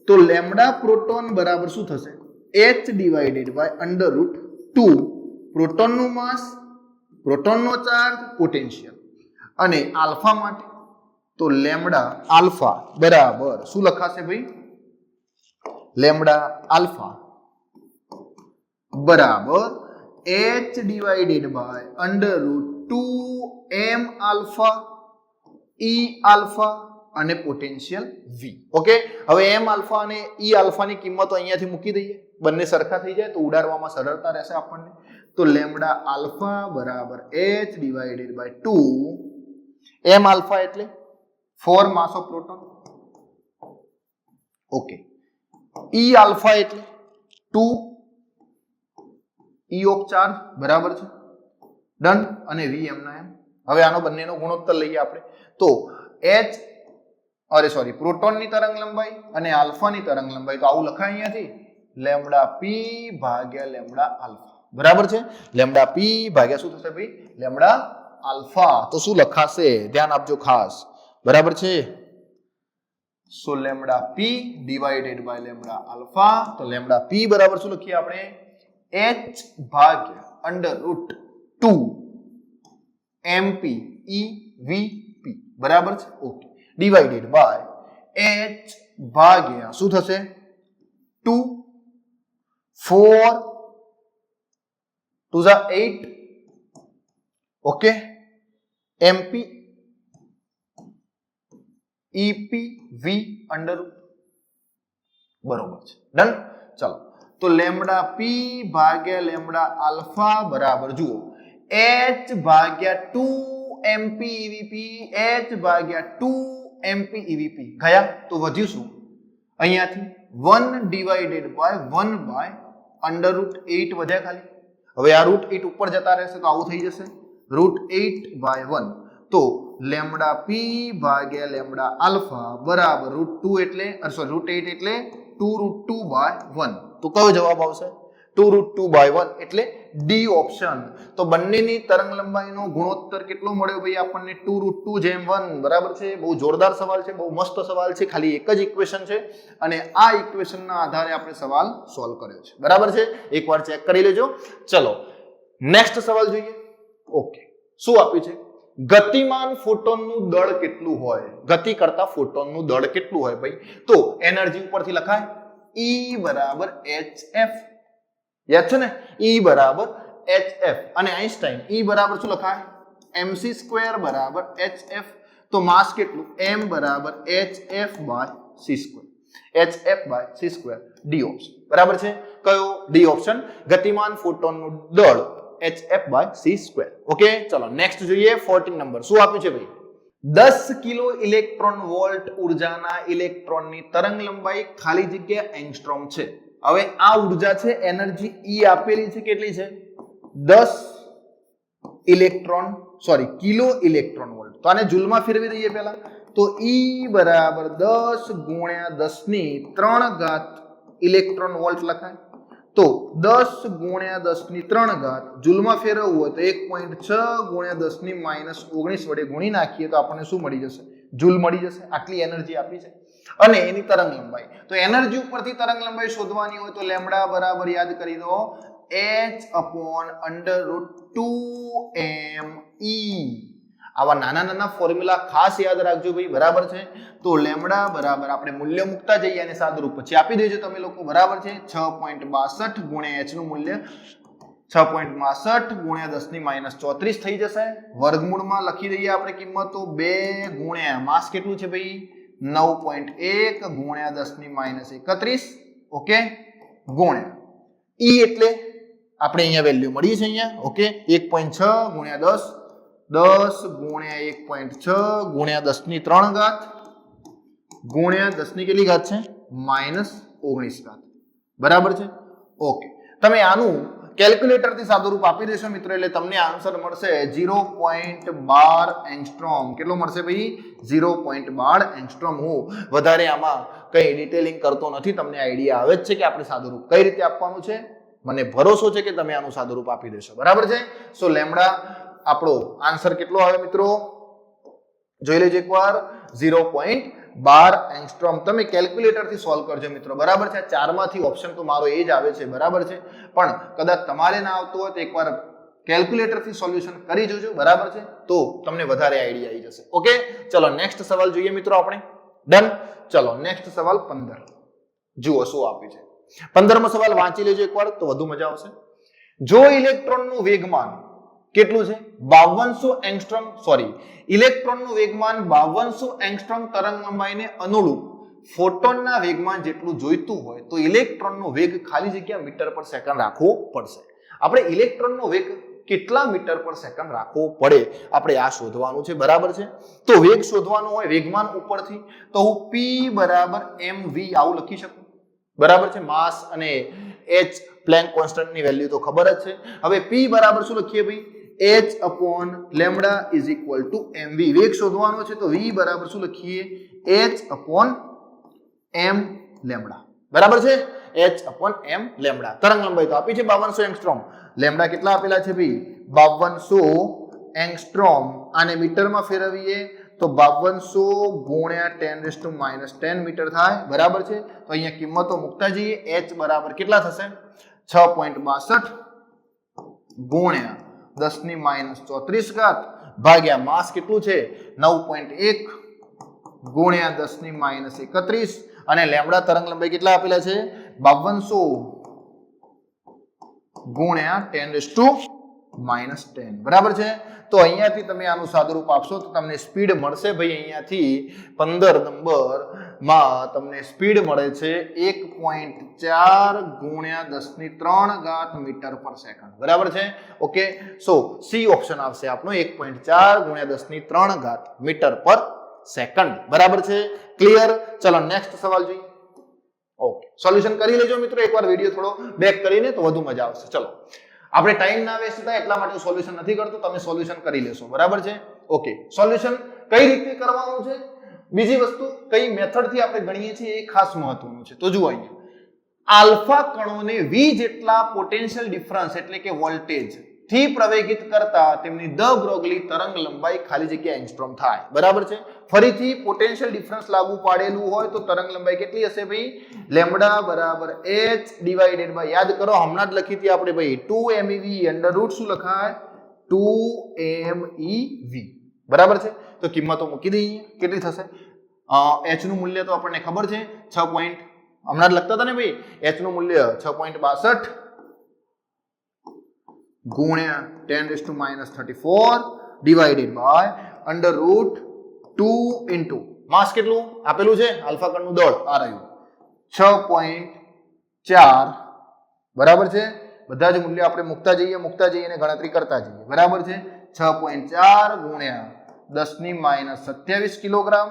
તો લેમ્ડા પ્રોટોન બરાબર શું થશે? h/√2 પ્રોટોનનું માસ, પ્રોટોનનો ચાર્જ, પોટેન્શિયલ. અને આલ્ફા માટે તો લેમ્ડા આલ્ફા બરાબર શું લખાશે ભાઈ? લેમ્ડા આલ્ફા બરાબર h/√2 m alpha e alpha અને પોટેન્શિયલ v. ઓકે, હવે m આલ્ફા અને e આલ્ફા ની કિંમતો અહીંયાથી મૂકી દઈએ, બંને સરખા થઈ જાય તો ઉડાડવામાં સરળતા રહેશે આપણને. તો લેમ્ડા આલ્ફા બરાબર h divided by 2 m alpha એટલે 4 mass of proton. Okay, e alpha એટલે 2 e ઓફ ચાર્જ બરાબર છે, ડન. અને v એમ ના એમ. હવે આનો બંનેનો ગુણોત્તર લઈએ આપણે તો પ્રોટોનની તરંગ લંબાઈ અને આલ્ફાની તરંગ લંબાઈ, તો આવું લખાય અહીંયાથી લેમ્ડા p ભાગ્યા લેમ્ડા આલ્ફા બરાબર છે. લેમ્ડા p ભાગ્યા શું થશે ભાઈ? Lambda alpha. તો શું લખાશે? ધ્યાન આપજો ખાસ, બરાબર છે. So lambda p divided by lambda alpha. તો લેમ્ડા p બરાબર શું લખીએ આપણે? h ભાગ્યા અંડર રૂટ 2 mp evp બરાબર છે. ઓકે, ડિવાઇડેડ બાય h ભાગ્યા શું થશે? 2 4 2 8 okay, mp ep v under બરોબર છે, ડન. ચલો, તો લેમ્ડા p ભાગ્યા લેમ્ડા આલ્ફા બરાબર જુઓ h ભાગ્યા 2 mp evp, h ભાગ્યા 2 mp evp ગયા તો વધ્યું શું? અહીંયાથી 1 divided by 1 by under root 8 વધ્યા ખાલી. હવે આ રૂટ 8 ઉપર જતા રહેશે તો આવું થઈ જશે રૂટ 8 બાય 1. તો લેમ્ડા p ભાગ્યા લેમ્ડા આલ્ફા બરાબર રૂટ 2 એટલે રૂટ 8 એટલે 2 રૂટ 2 બાય 1. તો કયો જવાબ આવશે? 2 રૂટ 2 બાય 1 એટલે ડી ઓપ્શન. તો બંનેની તરંગ લંબાઈનો ગુણોત્તર કેટલો મળ્યો ભાઈ આપણને? 2 રૂટ 2 જેમ 1 બરાબર છે. બહુ જોરદાર સવાલ છે, બહુ મસ્ત સવાલ છે. ખાલી એક જ ઇક્વેશન છે અને આ ઇક્વેશનના આધારે આપણે સવાલ સોલ્વ કર્યો છે, બરાબર છે. એકવાર ચેક કરી લેજો. ચલો નેક્સ્ટ સવાલ જોઈએ. ઓકે, શું આપ્યું છે? ગતિમાન ફોટોનનું દળ કેટલું હોય? ગતિ કરતા ફોટોનનું દળ કેટલું હોય ભાઈ? તો એનર્જી ઉપરથી લખાય E બરાબર hf. યાદ છે ને? E બરાબર hf. અને આઈન્સ્ટાઈન E બરાબર શું લખાય? mc² બરાબર hf. તો માસ કેટલું? m બરાબર hf by c². hf by c². D option બરાબર છે. કયો? D option. ગતિમાન ફોટોનનું દળ hf બાય c². ઓકે, ચલો નેક્સ્ટ જોઈએ. 14 નંબર શું આપ્યું છે ભાઈ? 10 કિલો ઇલેક્ટ્રોન વોલ્ટ ઉર્જાના ઇલેક્ટ્રોનની તરંગ લંબાઈ ખાલી જગ્યા એંગસ્ટ્રોમ છે. હવે આ ઉર્જા છે, એનર્જી E આપેલી છે, કેટલી છે? 10 કિલો ઇલેક્ટ્રોન વોલ્ટ. તો આને જૂલમાં ફેરવી દઈએ પહેલા. તો E બરાબર 10 ગુણ્યા 10 ની 3 ઘાત ઇલેક્ટ્રોન વોલ્ટ લખાય. તો 10 ગુણ્યા 10 ની 3 ઘાત જૂલમાં ફેરવવું હોય તો 1.6 ગુણ્યા 10 ની -19 વડે ગુણી નાખીએ તો આપણને શું મળી જશે? જૂલ મળી જશે. આટલી એનર્જી આપી છે અને એની તરંગ લંબાઈ. તો એનર્જી ઉપરથી તરંગ લંબાઈ શોધવાની હોય તો લેમ્ડા બરાબર યાદ કરી દો h/√2me. આવા નાના નાના ફોર્મ્યુલા ખાસ યાદ રાખજો ભાઈ, બરાબર છે. તો લેમ્ડા બરાબર આપણે મૂલ્ય મૂકતા જઈએ અને સાદુરૂપ પછી આપી દેજો તમે લોકો, બરાબર છે. 6.62 ગુણ્યા h નું મૂલ્ય 6.62 ગુણ્યા 10 ની -34 થઈ જશે. વર્ગમૂળમાં લખી દઈએ આપણે કિંમતો. 2 ગુણ્યા માસ કેટલું છે ભાઈ? 9.1 ગુણ્યા 10 ની -31. ઓકે, ગુણ્યા E એટલે આપણે અહીંયા વેલ્યુ મળી છે અહીંયા. ઓકે, 1.6 ગુણ્યા 10 ગુણ્યા 1.6 ગુણ્યા 10 ની 3 ઘાત ગુણ્યા 10 ની કેટલી ઘાત છે? -19 ઘાત, બરાબર છે. ઓકે, તમે આનું કેલ્ક્યુલેટર થી સાદુરૂપ આપી દેશો મિત્રો એટલે તમને આન્સર મળશે 0.12 એંગસ્ટ્રોમ. કેટલો મળશે ભાઈ? 0.12 એંગસ્ટ્રોમ. હું વધારે આમાં કઈ ડિટેલિંગ કરતો નથી, તમને આઈડિયા આવે જ છે કે આપણે સાદુરૂપ કઈ રીતે આપવાનું છે. મને ભરોસો છે કે તમે આનું સાદુરૂપ આપી દેશો, બરાબર છે. સો લેમ્ડા આપણો આન્સર કેટલો આવે મિત્રો? જોઈ લેજો એકવાર, 0.12 એંગસ્ટ્રોમ. તમે કેલ્ક્યુલેટર થી સોલ્વ કરજો મિત્રો, બરાબર છે. 4 માંથી ઓપ્શન તો મારો એ જ આવે છે, બરાબર છે. પણ કદાચ તમારે ના આવતું હોય તો એકવાર કેલ્ક્યુલેટર થી સોલ્યુશન કરી જોજો, બરાબર છે. તો તમને વધારે આઈડિયા આવી જશે. ઓકે, ચલો નેક્સ્ટ સવાલ જોઈએ મિત્રો આપણે. ડન. ચલો નેક્સ્ટ સવાલ 15. જુઓ શું આપ્યું છે. 15મો સવાલ વાંચી લેજો એકવાર તો વધુ મજા આવશે. જો ઇલેક્ટ્રોનનું વેગમાન કેટલું છે 5200 એંગસ્ટ્રોમ સોરી ઇલેક્ટ્રોનનું વેગમાન 5200 એંગસ્ટ્રોમ તરંગ લંબાઈને અનુરૂપ ફોટોનના વેગમાન જેટલું જોઈતું હોય તો ઇલેક્ટ્રોનનો વેગ ખાલી જગ્યા મીટર પર સેકન્ડ રાખવો પડશે. આપણે ઇલેક્ટ્રોનનો વેગ કેટલા મીટર પર સેકન્ડ રાખવો પડે આપણે આ શોધવાનું છે. બરાબર છે. તો વેગ શોધવાનો હોય વેગમાન ઉપરથી તો હું p બરાબર mv આવું લખી શકું. બરાબર છે. માસ અને h પ્લેન્ક કોન્સ્ટન્ટની વેલ્યુ તો ખબર જ છે. હવે p બરાબર શું લખીએ ભાઈ h upon lambda is equal to mv. વેગ શોધવાનો છે તો v બરાબર શું લખીએ h upon m lambda. બરાબર છે. h upon m lambda. તરંગ લંબાઈ તો આપી છે 5200 એંગસ્ટ્રોમ. લેમ્બડા કેટલા આપેલા છે ભાઈ 5200 એંગસ્ટ્રોમ. આને મીટરમાં ફેરવીએ તો 5200 ગુણ્યા 10 મીટર થાય. બરાબર છે. તો અહીંયા કિંમતો મૂકતા જઈએ. h બરાબર કેટલા થશે 6.62 ગુણ્યા 10 - 34 ભાગ્યા માસ કેટલું છે 9.1 ગુણ્યા 10 - 31 અને લેમ્બડા તરંગ લંબાઈ કેટલા આપેલા છે 5200 ગુણ્યા 10 - 10. બરાબર છે. તો અહીંયાથી તમે આનું સાદુરૂપ આપશો તો તમને સ્પીડ મળશે ભાઈ અહીંયાથી 15 નંબર માં તમને સ્પીડ મળે છે 1.4 ગુણ્યા 10 મીટર પર સેકન્ડ. બરાબર છે. ઓકે. સો સી ઓપ્શન આવશે આપણો 1.4 ગુણ્યા 10 મીટર પર સેકન્ડ. બરાબર છે. ક્લિયર. ચલો નેક્સ્ટ સવાલ જોઈએ. ઓકે સોલ્યુશન કરી લેજો મિત્રો. એકવાર વિડિયો થોડો બેક કરીને તો વધુ મજા આવશે. ચલો આપણે ટાઈમ ના વેસ્ટ થાય એટલા માટે સોલ્યુશન નથી કરતો. તમે સોલ્યુશન કરી લેશો. બરાબર છે. ઓકે સોલ્યુશન કઈ રીતે કરવાનું છે બીજી વસ્તુ કઈ મેથડ થી આપણે ગણીએ છીએ એ ખાસ મહત્વનું છે. તો જુઓ અહીંયા આલ્ફા કણોને v જેટલા પોટેન્શિયલ ડિફરન્સ એટલે કે વોલ્ટેજ થી પ્રવેગિત કરતા તેમની દ બ્રોગલી તરંગ લંબાઈ ખાલી જગ્યા એંગસ્ટ્રોમ થાય. બરાબર છે. ફરીથી પોટેન્શિયલ ડિફરન્સ લાગુ પાડેલું હોય તો તરંગ લંબાઈ કેટલી હશે ભાઈ લેમ્બડા બરાબર h ડિવાઇડેડ બાય યાદ કરો હમણાં જ લખી હતી આપણે ભાઈ 2 mev અંડર રૂટ શું લખાય 2 mev. બરાબર છે. તો કિંમતો મૂકી દઈએ. કેટલી થશે h નું મૂલ્ય તો આપણને ખબર છે 6 પોઈન્ટ હમણાં જ લખતા હતા ને ભાઈ h નું મૂલ્ય 6.62 ગુણ્યા 10 - 34 divided by under root 2 into mass કેટલું આપેલું છે આલ્ફા કણનું દળ આ રહ્યું 6.4. બરાબર છે. બધા જ મૂલ્ય આપણે મૂકતા જઈએ અને ગણતરી કરતા જઈએ. બરાબર છે. 6.4 ગુણ્યા 10 - 27 કિલોગ્રામ.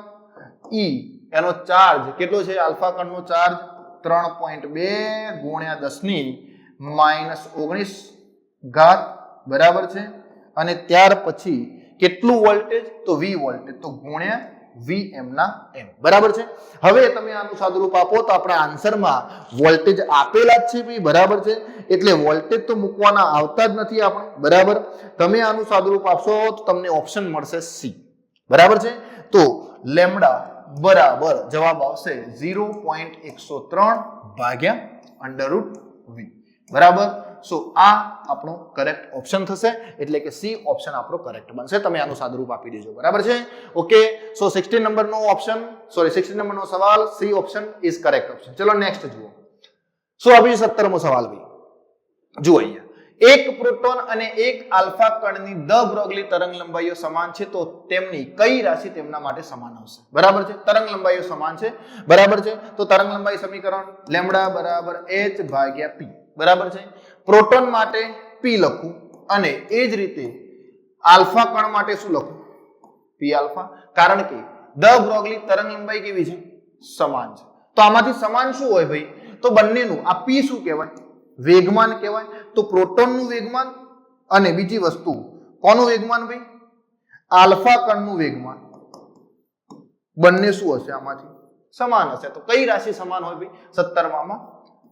ઈ એનો ચાર્જ કેટલો છે આલ્ફા કણનો ચાર્જ 3.2 ગુણ્યા 10 - 19 બરાબર છે. અને ત્યાર પછી કેટલું વોલ્ટેજ તો v વોલ્ટેજ તો ગુણ્યા vm ના m. બરાબર છે. હવે તમે આનું સાદુરૂપ આપો તો આપણા આન્સરમાં વોલ્ટેજ આપેલા જ છે ભાઈ. બરાબર છે. એટલે વોલ્ટેજ તો મૂકવાના આવતા જ નથી આપણે. બરાબર. તમે આનું સાદુરૂપ આપશો તો તમને ઓપ્શન મળશે સી. બરાબર છે. તો લેમ્બડા બરાબર જવાબ આવશે 0.103 ભાગ્યા અંડર રૂટ v. બરાબર. સો આ આપણો કરેક્ટ ઓપ્શન થશે એટલે કે સી ઓપ્શન આપણો કરેક્ટ બનશે. તમે આનું સાદુરૂપ આપી દેજો. બરાબર છે. ઓકે. સો 16 નંબરનો ઓપ્શન 16 નંબરનો સવાલ C option is correct option. ચલો નેક્સ્ટ જુઓ. સો અભી 17મો સવાલ ભાઈ જુઓ અહીંયા એક પ્રોટોન અને એક આલ્ફા કણની દ બ્રોગલી તરંગ લંબાઈઓ સમાન છે તો તેમની કઈ રાશિ તેમના માટે સમાન આવશે. બરાબર છે. તરંગ લંબાઈઓ સમાન છે. બરાબર છે. તો તરંગ લંબાઈ સમીકરણ લેમ્બડા બરાબર h ભાગ્યા p. બરાબર છે. પ્રોટોન માટે p લખું અને એ જ રીતે આલ્ફા કણ માટે શું લખું p આલ્ફા. કારણ કે દ બ્રોગલી તરંગ લંબાઈ કેવી છે સમાન છે. તો આમાંથી સમાન શું હોય ભાઈ તો બંનેનું આ p શું કહેવાય વેગમાન કહેવાય. તો પ્રોટોનનું વેગમાન અને બીજી વસ્તુ કોનું વેગમાન ભાઈ આલ્ફા કણનું વેગમાન બંને શું હશે આમાંથી સમાન હશે. તો કઈ રાશિ સમાન હોય ભાઈ 17માં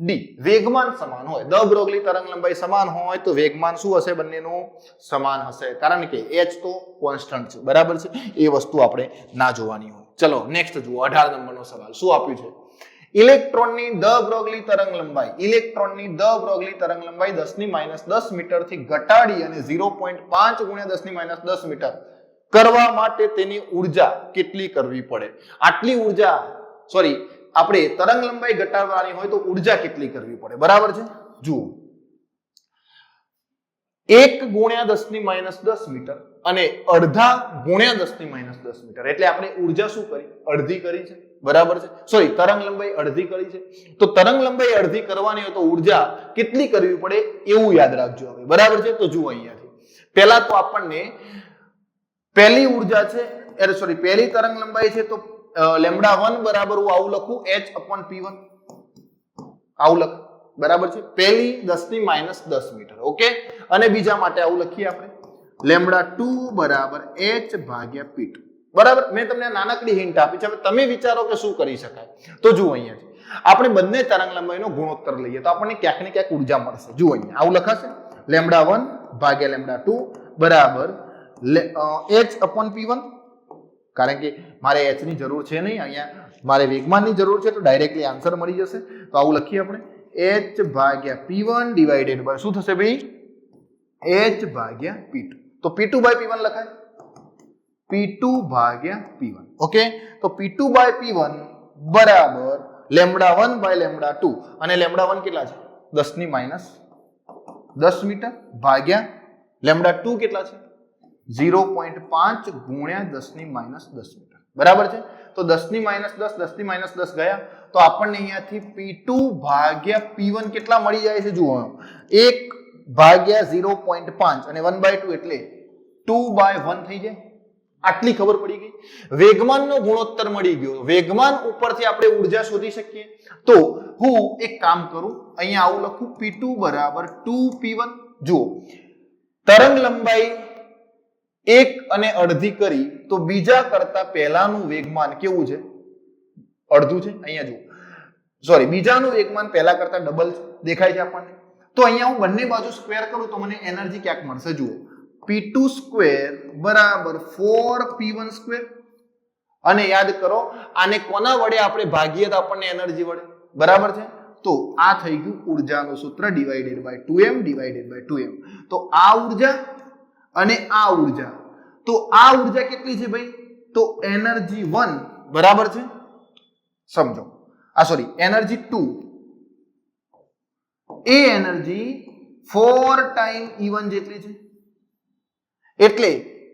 ડી વેગમાન સમાન હોય. દ બ્રોગલી તરંગ લંબાઈ સમાન હોય તો વેગમાન શું હશે બંનેનું સમાન હશે. કારણ કે h તો કોન્સ્ટન્ટ છે. બરાબર છે. એ વસ્તુ આપણે ના જોવાની હોય. ચલો નેક્સ્ટ જુઓ 18 નંબરનો સવાલ શું આપ્યું છે ઇલેક્ટ્રોનની દ બ્રોગલી તરંગ લંબાઈ 10 મીટર થી ઘટાડી અને 0.5 ગુણ્યા 10 મીટર કરવા માટે તેની ઉર્જા કેટલી કરવી પડે. આટલી ઉર્જા સોરી આપણે તરંગ લંબાઈ ઘટાડવાની હોય તો ઉર્જા કેટલી કરવી પડે. બરાબર છે. જુઓ 1 ગુણ્યા 10⁻10 મીટર અને અડધા ગુણ્યા 10⁻10 મીટર. એટલે આપણે ઉર્જા શું કરી? અડધી કરી છે. બરાબર છે. સોરી, તરંગ લંબાઈ અડધી કરી છે. તો તરંગ લંબાઈ અડધી કરવાની હોય તો ઉર્જા કેટલી કરવી પડે એવું યાદ રાખજો હવે. બરાબર છે. તો જુઓ અહીંયાથી પહેલા તો આપણને પહેલી ઉર્જા છે, પહેલી તરંગ લંબાઈ છે, તો λ1 બરાબર હું આવું લખું h/p1 આવું લખ. બરાબર છે. પહેલી 10⁻10 મીટર. ઓકે. અને બીજા માટે આવું લખીએ આપણે λ2 બરાબર h/p2. બરાબર. મેં તમને નાનકડી હિન્ટ આપી છે. હવે તમે વિચારો કે શું કરી શકાય. તો જુઓ અહીંયા આપણે બંને તરંગ લંબાઈનો ગુણોત્તર લઈએ તો આપણને ક્યાંક ને ક્યાંક ઉર્જા મળશે. જુઓ અહીંયા આવું લખાશે λ1 ભાગ્યા λ2 બરાબર h/p1. કારણ કે મારે h ની જરૂર છે નહીં, અહીંયા મારે વેગમાનની જરૂર છે, તો ડાયરેક્ટલી આન્સર મળી જશે. તો આવું લખીએ આપણે h/p1 ડિવાઇડેડ બાય શું થશે ભાઈ? h/p2. તો p2/p1 લખાય p2/p1. ઓકે. તો p2/p1 બરાબર λ1/λ2 અને λ1 કેટલા છે? 10⁻10 મીટર ભાગ્યા λ2 કેટલા છે? 0.5 ગુણ્યા 10⁻10 મીટર. બરાબર છે. તો 10⁻10 ગયા તો આપણને અહીંયાથી p2/p1 કેટલા મળી જાય છે? જુઓ 1/0.5 અને 1/2 એટલે 2/1 થઈ જાય. આટલી ખબર પડી ગઈ. વેગમાનનો ગુણોત્તર મળી ગયો. વેગમાન ઉપરથી આપણે ઉર્જા શોધી શકીએ. તો હું એક કામ કરું, અહીંયા આવું લખું p2 બરાબર 2p1. જુઓ તરંગ લંબાઈ 1 અને અડધી કરી તો બીજા કરતા પહેલાનું વેગમાન કેવું છે? અડધું છે. અહીંયા જુઓ, સોરી, બીજાનું વેગમાન પહેલા કરતા ડબલ છે. દેખાય છે આપણને. તો અહીંયા હું બંને બાજુ સ્ક્વેર કરું તો મને એનર્જી ક્યાંક મળશે. જુઓ p2 સ્ક્વેર બરાબર 4p1 સ્ક્વેર. અને યાદ કરો આને કોના વડે આપણે ભાગીએ તો આપણને એનર્જી વડે. બરાબર છે. તો આ થઈ ગયું ઉર્જાનું સૂત્ર divided by 2m divided by 2m. તો આ ઉર્જા અને આ ઉર્જા, તો આ ઉર્જા કેટલી છે ભાઈ? તો એનર્જી 1 બરાબર છે. સમજો આ સોરી એનર્જી 2 એ એનર્જી 4 ટાઈમ E1 જેટલી છે. એટલે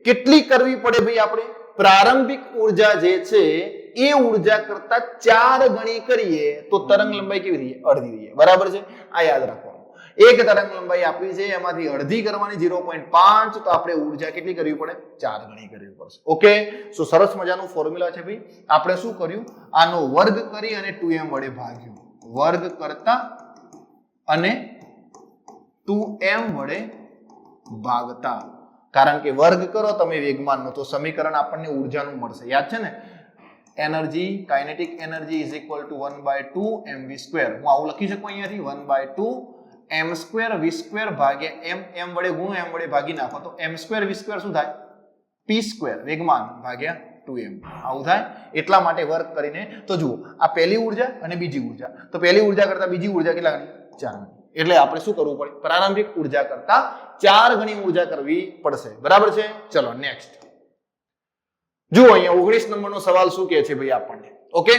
કેટલી કરવી પડે ભાઈ? આપણે પ્રારંભિક ઉર્જા જે છે એ ઉર્જા કરતા 4 ગણી કરીએ તો તરંગ લંબાઈ કેવી રહી? અડધી રહી. બરાબર છે. આ યાદ રાખવાનું. એક તરંગ લંબાઈ આપી છે, એમાંથી અડધી કરવાની 0.5, તો આપણે ઉર્જા કેટલી કરવી પડે? 4 ગણી કરવી પડશે. ઓકે. સો સરસ મજાનું ફોર્મ્યુલા છે ભાઈ. આપણે શું કર્યું? આનો વર્ગ કરી અને 2m વડે ભાગ્યું. વર્ગ કરતા અને 2m વડે ભાગતા. કારણ કે વર્ગ કરો તમે વેગમાનનો તો સમીકરણ આપણને ઉર્જાનું મળશે. યાદ છે ને? Energy, kinetic energy is equal to 1/2 mv². હું આવું લખી શકું અહીંયાથી 1/2 m² v² ભાગ્યા m વડે ગુણો, m વડે ભાગી નાખો તો m² v² શું થાય? p² વેગમાન ભાગ્યા 2m. આવું થાય. એટલા માટે વર્ક કરીને તો જુઓ આ પહેલી ઉર્જા અને બીજી ઉર્જા, તો પહેલી ઉર્જા કરતા બીજી ઉર્જા કેટલા ગણી? 4 ગણી. એટલે આપણે શું કરવું પડે? પ્રારંભિક ઉર્જા કરતા 4 ગણી ઉર્જા કરવી પડશે. બરાબર છે. ચલો નેક્સ્ટ જુઓ અહીંયા 19 નંબરનો સવાલ શું કહે છે ભાઈ આપણને. ઓકે.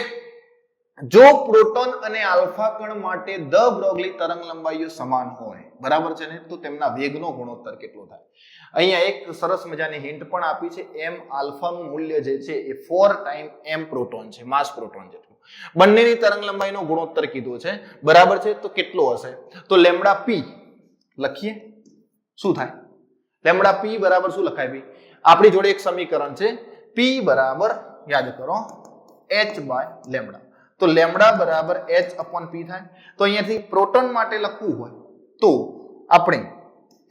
જો પ્રોટોન અને આલ્ફા કણ માટે દ બ્રોગલી તરંગ લંબાઈઓ સમાન હોય, બરાબર છે ને, તો તેમના વેગનો ગુણોત્તર કેટલો થાય? અહીંયા એક સરસ મજાની હિન્ટ પણ આપી છે. m આલ્ફાનું મૂલ્ય જે છે એ 4 ટાઈમ m પ્રોટોન છે, માસ પ્રોટોન જેટલું. બંનેની તરંગ લંબાઈનો ગુણોત્તર કીધો છે. બરાબર છે. તો કેટલો હશે? તો λp લખીએ. શું થાય? λp બરાબર શું લખાય ભાઈ? આપણી જોડે એક સમીકરણ છે p બરાબર યાદ કરો h/λ. તો λ બરાબર h/p થાય. તો અહીંયાથી પ્રોટોન માટે લખવું હોય તો આપણે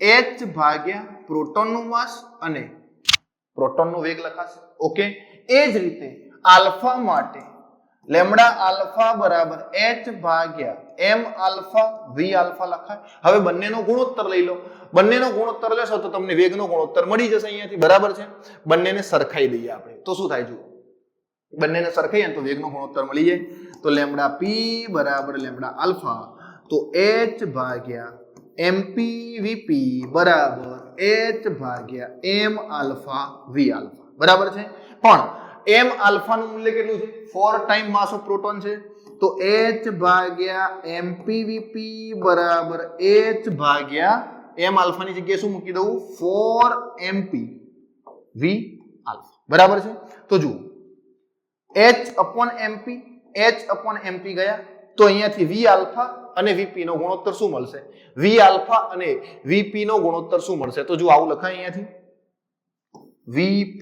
h ભાગ્યા પ્રોટોનનું માસ અને પ્રોટોનનો વેગ લખાશે. ઓકે. એ જ રીતે આલ્ફા માટે λ આલ્ફા બરાબર h ભાગ્યા m આલ્ફા v આલ્ફા લખાય. હવે બંનેનો ગુણોત્તર લઈ લો. બંનેનો ગુણોત્તર લેશો તો તમને વેગનો ગુણોત્તર મળી જશે અહીંયાથી. બરાબર છે. બંનેને સરખાઈ દઈએ આપણે તો શું થાય? જુઓ બંનેને સરખાઈએ તો વેગનો ગુણોત્તર મળી જાય. તો λp બરાબર λ આલ્ફા તો h ભાગ્યા mp vp બરાબર h ભાગ્યા m આલ્ફા v આલ્ફા. બરાબર છે. પણ m આલ્ફાનું મૂલ્ય કેટલું છે? 4 ટાઈમ માસ ઓફ પ્રોટોન છે. તો h ભાગ્યા mp vp બરાબર h ભાગ્યા m આલ્ફા ની જગ્યાએ શું મૂકી દઉં 4mp v આલ્ફા બરાબર છે તો જુઓ h/mp ગયા તો અહીંયાથી v આલ્ફા અને vp નો ગુણોત્તર શું મળશે v આલ્ફા અને vp નો ગુણોત્તર શું મળશે તો જો આવું લખાય અહીંયાથી vp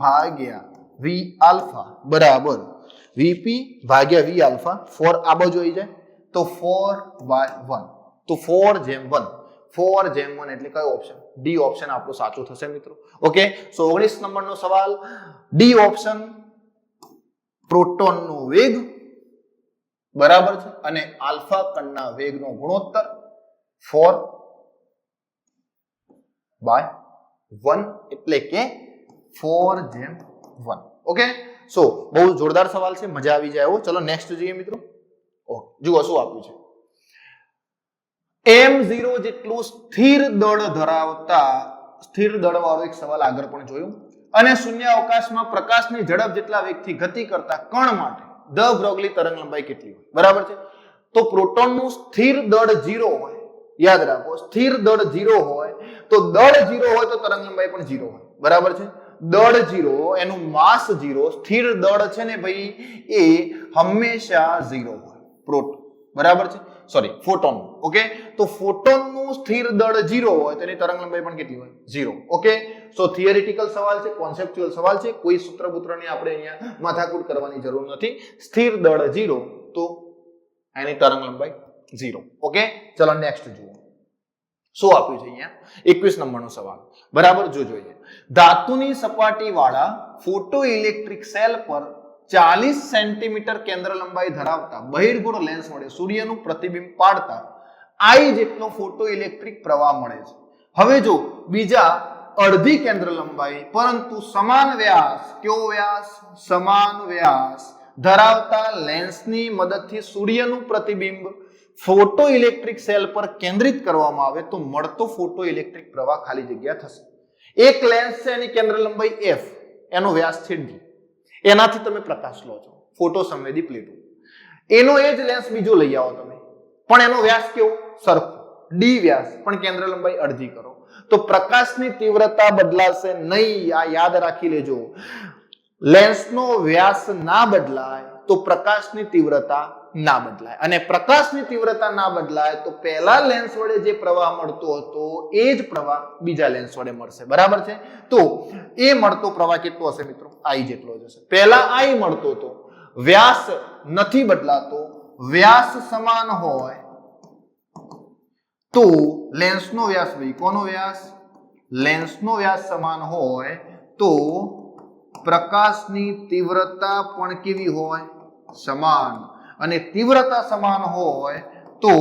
ભાગ્યા v આલ્ફા બરાબર vp ભાગ્યા v આલ્ફા 4 આ બાજુ આવી જાય તો 4/1 તો 4/1 એટલે કયો ઓપ્શન ડી ઓપ્શન આપણો સાચો થશે મિત્રો ઓકે સો 19 નંબરનો સવાલ ડી ઓપ્શન પ્રોટોનનો વેગ બરાબર છે અને આલ્ફા કણના વેગનો ગુણોત્તર 4/1 એટલે કે 4/1 ઓકે સો બહુ જોરદાર સવાલ છે મજા આવી જાય એવો ચલો નેક્સ્ટ જોઈએ મિત્રો ઓકે જુઓ શું આપ્યું છે m0 જેટલું સ્થિર દળ ધરાવતા સ્થિર દળ વાળો એક સવાલ આગળ પણ જોયો અને શૂન્ય અવકાશમાં પ્રકાશની ઝડપ જેટલા વેગથી ગતિ કરતા કણ માટે ધ બ્રોગલી તરંગ લંબાઈ કેટલી હોય બરાબર છે તો પ્રોટોનનું સ્થિર દળ 0 હોય યાદ રાખો સ્થિર દળ 0 હોય તો દળ 0 હોય તો તરંગ લંબાઈ પણ 0 હોય બરાબર છે દળ 0 એનું માસ 0 સ્થિર દળ છે ને ભાઈ એ હંમેશા 0 હોય પ્રોટોન બરાબર છે સોરી ફોટોન ઓકે તો ફોટોનનું સ્થિર દળ 0 હોય તો એની તરંગ લંબાઈ પણ કેટલી હોય 0 ઓકે સો થિયરિટિકલ સવાલ છે કોન્સેપ્ચ્યુઅલ સવાલ છે કોઈ સૂત્રબૂત્રની આપણે અહીંયા માથાકૂટ કરવાની જરૂર નથી સ્થિર દળ 0 તો એની તરંગ લંબાઈ 0 ઓકે ચલો નેક્સ્ટ જુઓ શું આપ્યું છે અહીંયા 21 નંબરનો સવાલ બરાબર જોજો અહીંયા ધાતુની સપાટી વાળા ફોટો ઇલેક્ટ્રિક સેલ પર 40 સેન્ટીમીટર કેન્દ્ર લંબાઈ ધરાવતા બહિર્ગોળ લેન્સ વડે સૂર્યનું પ્રતિબિંબ પાડતા I જેટલો ફોટો ઇલેક્ટ્રિક પ્રવાહ મળે છે હવે જો બીજા અડધી કેન્દ્ર લંબાઈ પરંતુ સમાન વ્યાસ કેવો વ્યાસ સમાન વ્યાસ ધરાવતા લેન્સની મદદથી સૂર્યનું પ્રતિબિંબ ફોટો ઇલેક્ટ્રિક સેલ પર કેન્દ્રિત કરવામાં આવે તો મળતો ફોટો ઇલેક્ટ્રિક પ્રવાહ ખાલી જગ્યા થશે એક લેન્સ છે એની કેન્દ્ર લંબાઈ f એનો વ્યાસ છે d એનાથી તમે પ્રકાશ લો છો ફોટો સંવેદી પ્લેટો એનો એ જ લેન્સ બીજો લઈ આવો તમે પણ એનો વ્યાસ કેવો સરખો d વ્યાસ પણ કેન્દ્ર લંબાઈ અડધી કરો તો પ્રકાશની તીવ્રતા બદલાશે નહીં આ યાદ રાખી લેજો લેન્સનો વ્યાસ ના બદલાય તો પ્રકાશની તીવ્રતા ના બદલાય અને પ્રકાશની તીવ્રતા ના બદલાય તો પહેલા લેન્સ વડે જે પ્રવાહ મળતો હતો એ જ પ્રવાહ બીજા લેન્સ વડે મળશે બરાબર છે તો એ મળતો પ્રવાહ કેટલો હશે મિત્રો I જેટલો જ હશે પહેલા I મળતો હતો વ્યાસ નથી બદલાતો વ્યાસ સમાન હોય તો લેન્સનો વ્યાસ ભાઈ કોનો વ્યાસ લેન્સનો વ્યાસ સમાન હોય તો પ્રકાશની તીવ્રતા પણ કેવી હોય સમાન અને તીવ્રતા સમાન હોય તો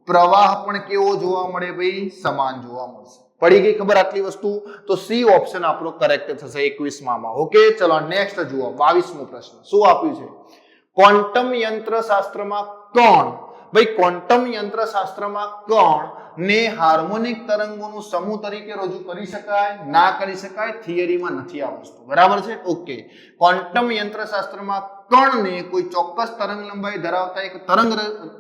પ્રવાહ પણ કેવો જોવા મળે ભાઈ સમાન જોવા મળશે પડી ગઈ ખબર આટલી વસ્તુ તો સી ઓપ્શન આપણો કરેક્ટ થશે 21 માં ઓકે ચલો નેક્સ્ટ જુઓ 22મો પ્રશ્ન શું આપ્યું છે ક્વોન્ટમ યંત્રશાસ્ત્રમાં કણ ભાઈ ક્વોન્ટમ યંત્રશાસ્ત્રમાં કણ ને હાર્મોનિક તરંગોનું સમૂહ તરીકે રજૂ કરી શકાય ના કરી શકાય થિયરીમાં નથી આ વસ્તુ બરાબર છે ઓકે ક્વોન્ટમ યંત્રશાસ્ત્રમાં કણને કોઈ ચોક્કસ તરંગ લંબાઈ ધરાવતા એક તરંગ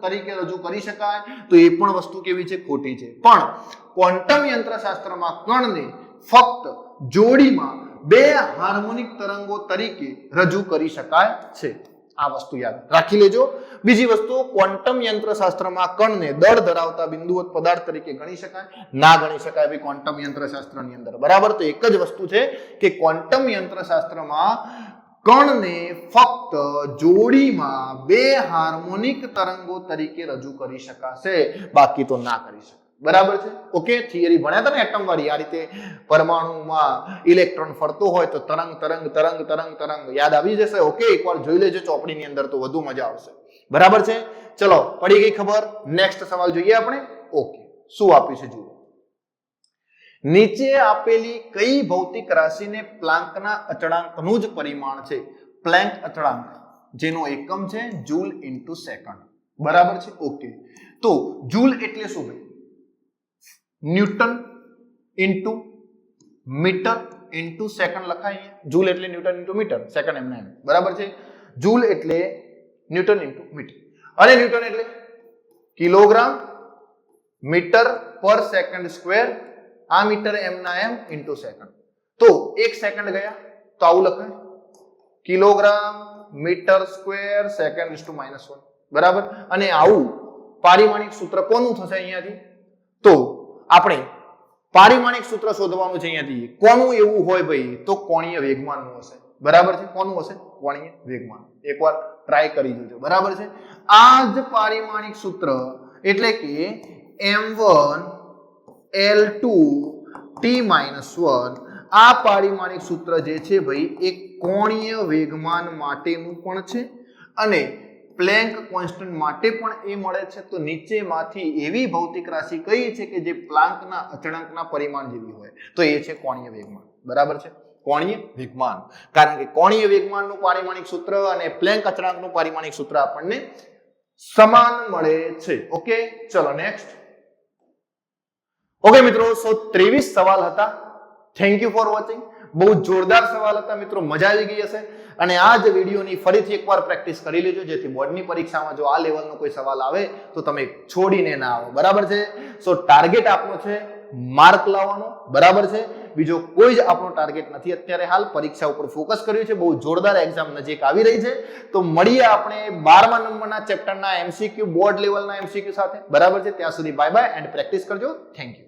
તરીકે રજૂ કરી શકાય તો એ પણ વસ્તુ કેવી છે ખોટી છે પણ ક્વોન્ટમ યંત્રશાસ્ત્રમાં કણને ફક્ત જોડીમાં બે હાર્મોનિક તરંગો તરીકે રજૂ કરી શકાય છે આ વસ્તુ યાદ રાખી લેજો બીજી વસ્તુ ક્વોન્ટમ યંત્રશાસ્ત્રમાં કણને દળ ધરાવતા બિંદુવત પદાર્થ તરીકે ગણી શકાય ના ગણી શકાય ભાઈ ક્વોન્ટમ યંત્રશાસ્ત્રની અંદર બરાબર તો એક જ વસ્તુ છે કે ક્વોન્ટમ યંત્રશાસ્ત્રમાં કણને ફક્ત જોડીમાં બે હાર્મોનિક તરંગો તરીકે રજૂ કરી શકાશે બાકી તો ના કરી શકાય બરાબર છે ઓકે થિયરી ભણ્યા હતા ને એટમ વાળી આ રીતે પરમાણુમાં ઇલેક્ટ્રોન ફરતો હોય તો તરંગ તરંગ તરંગ તરંગ તરંગ યાદ આવી જશે ઓકે એકવાર જોઈ લેજો ચોપડીની અંદર તો વધુ મજા આવશે બરાબર છે ચલો પડી ગઈ ખબર નેક્સ્ટ સવાલ જોઈએ આપણે ઓકે શું આપ્યું છે જુઓ નીચે આપેલી કઈ ભૌતિક રાશિને પ્લાન્કના અચળાંકનું જ પરિમાણ છે પ્લેન્ક અચળાંક જેનો એકમ છે જૂલ ઇન્ટુ સેકન્ડ બરાબર છે ઓકે તો જૂલ એટલે શું ભાઈ newton into metre into second લખાય જૂલ એટલે ન્યૂટન ઇન્ટુ મીટર સેકન્ડ એમને બરાબર છે જૂલ એટલે ન્યૂટન ઇન્ટુ મીટર અને ન્યૂટન એટલે kilogram metre per second square, આ મીટર એમ ના એમ ઇન્ટુ સેકન્ડ. તો 1 સેકન્ડ ગયા તો આવું લખાય kilogram metre square second is to -1. બરાબર. અને આવું પારિમાણિક સૂત્ર કોનું થશે અહીંયાથી? તો આપણે પારિમાણિક સૂત્ર શોધવાનું છે અહીંયાથી. કોનું એવું હોય ભાઈ? તો કોણીય વેગમાનનું હશે. બરાબર છે. કોનું હશે? કોણીય વેગમાન. એકવાર ટ્રાય કરી જોજો. બરાબર છે. આ જ પારિમાણિક સૂત્ર એટલે કે m1 L2 t-1 આ પારિમાણિક સૂત્ર જે છે ભાઈ એ કોણીય વેગમાન માટેનું પણ છે અને પ્લેન્ક કોન્સ્ટન્ટ માટે પણ એ મળે છે. તો નીચેમાંથી એવી ભૌતિક રાશિ કઈ છે કે જે પ્લાન્કના અચળાંકના પરિમાણ જેવી હોય? તો એ છે કોણીય વેગમાન. બરાબર છે. કોણીય વેગમાન. કારણ કે કોણીય વેગમાનનું પારિમાણિક સૂત્ર અને પ્લેન્ક અચળાંકનું પારિમાણિક સૂત્ર આપણને સમાન મળે છે. ઓકે, ચલો નેક્સ્ટ. ઓકે મિત્રો, 123 સવાલ હતા. Thank you for watching. બહુ જોરદાર સવાલ હતા મિત્રો, મજા આવી ગઈ હશે. અને આ જ વિડીયોની ફરીથી એકવાર પ્રેક્ટિસ કરી લેજો જેથી બોર્ડની પરીક્ષામાં જો આ લેવલનો કોઈ સવાલ આવે તો તમે છોડીને ના આવો. બરાબર છે. સો ટાર્ગેટ આપણો છે માર્ક લાવવાનો. બરાબર છે. બીજો કોઈ જ આપણો ટાર્ગેટ નથી અત્યારે. હાલ પરીક્ષા ઉપર ફોકસ કર્યું છે. બહુ જોરદાર એક્ઝામ નજીક આવી રહી છે. તો મળીએ આપણે 12મા નંબરના ચેપ્ટરના MCQ બોર્ડ લેવલના MCQ સાથે. બરાબર છે. ત્યાં સુધી બાય બાય એન્ડ પ્રેક્ટિસ કરજો. Thank you.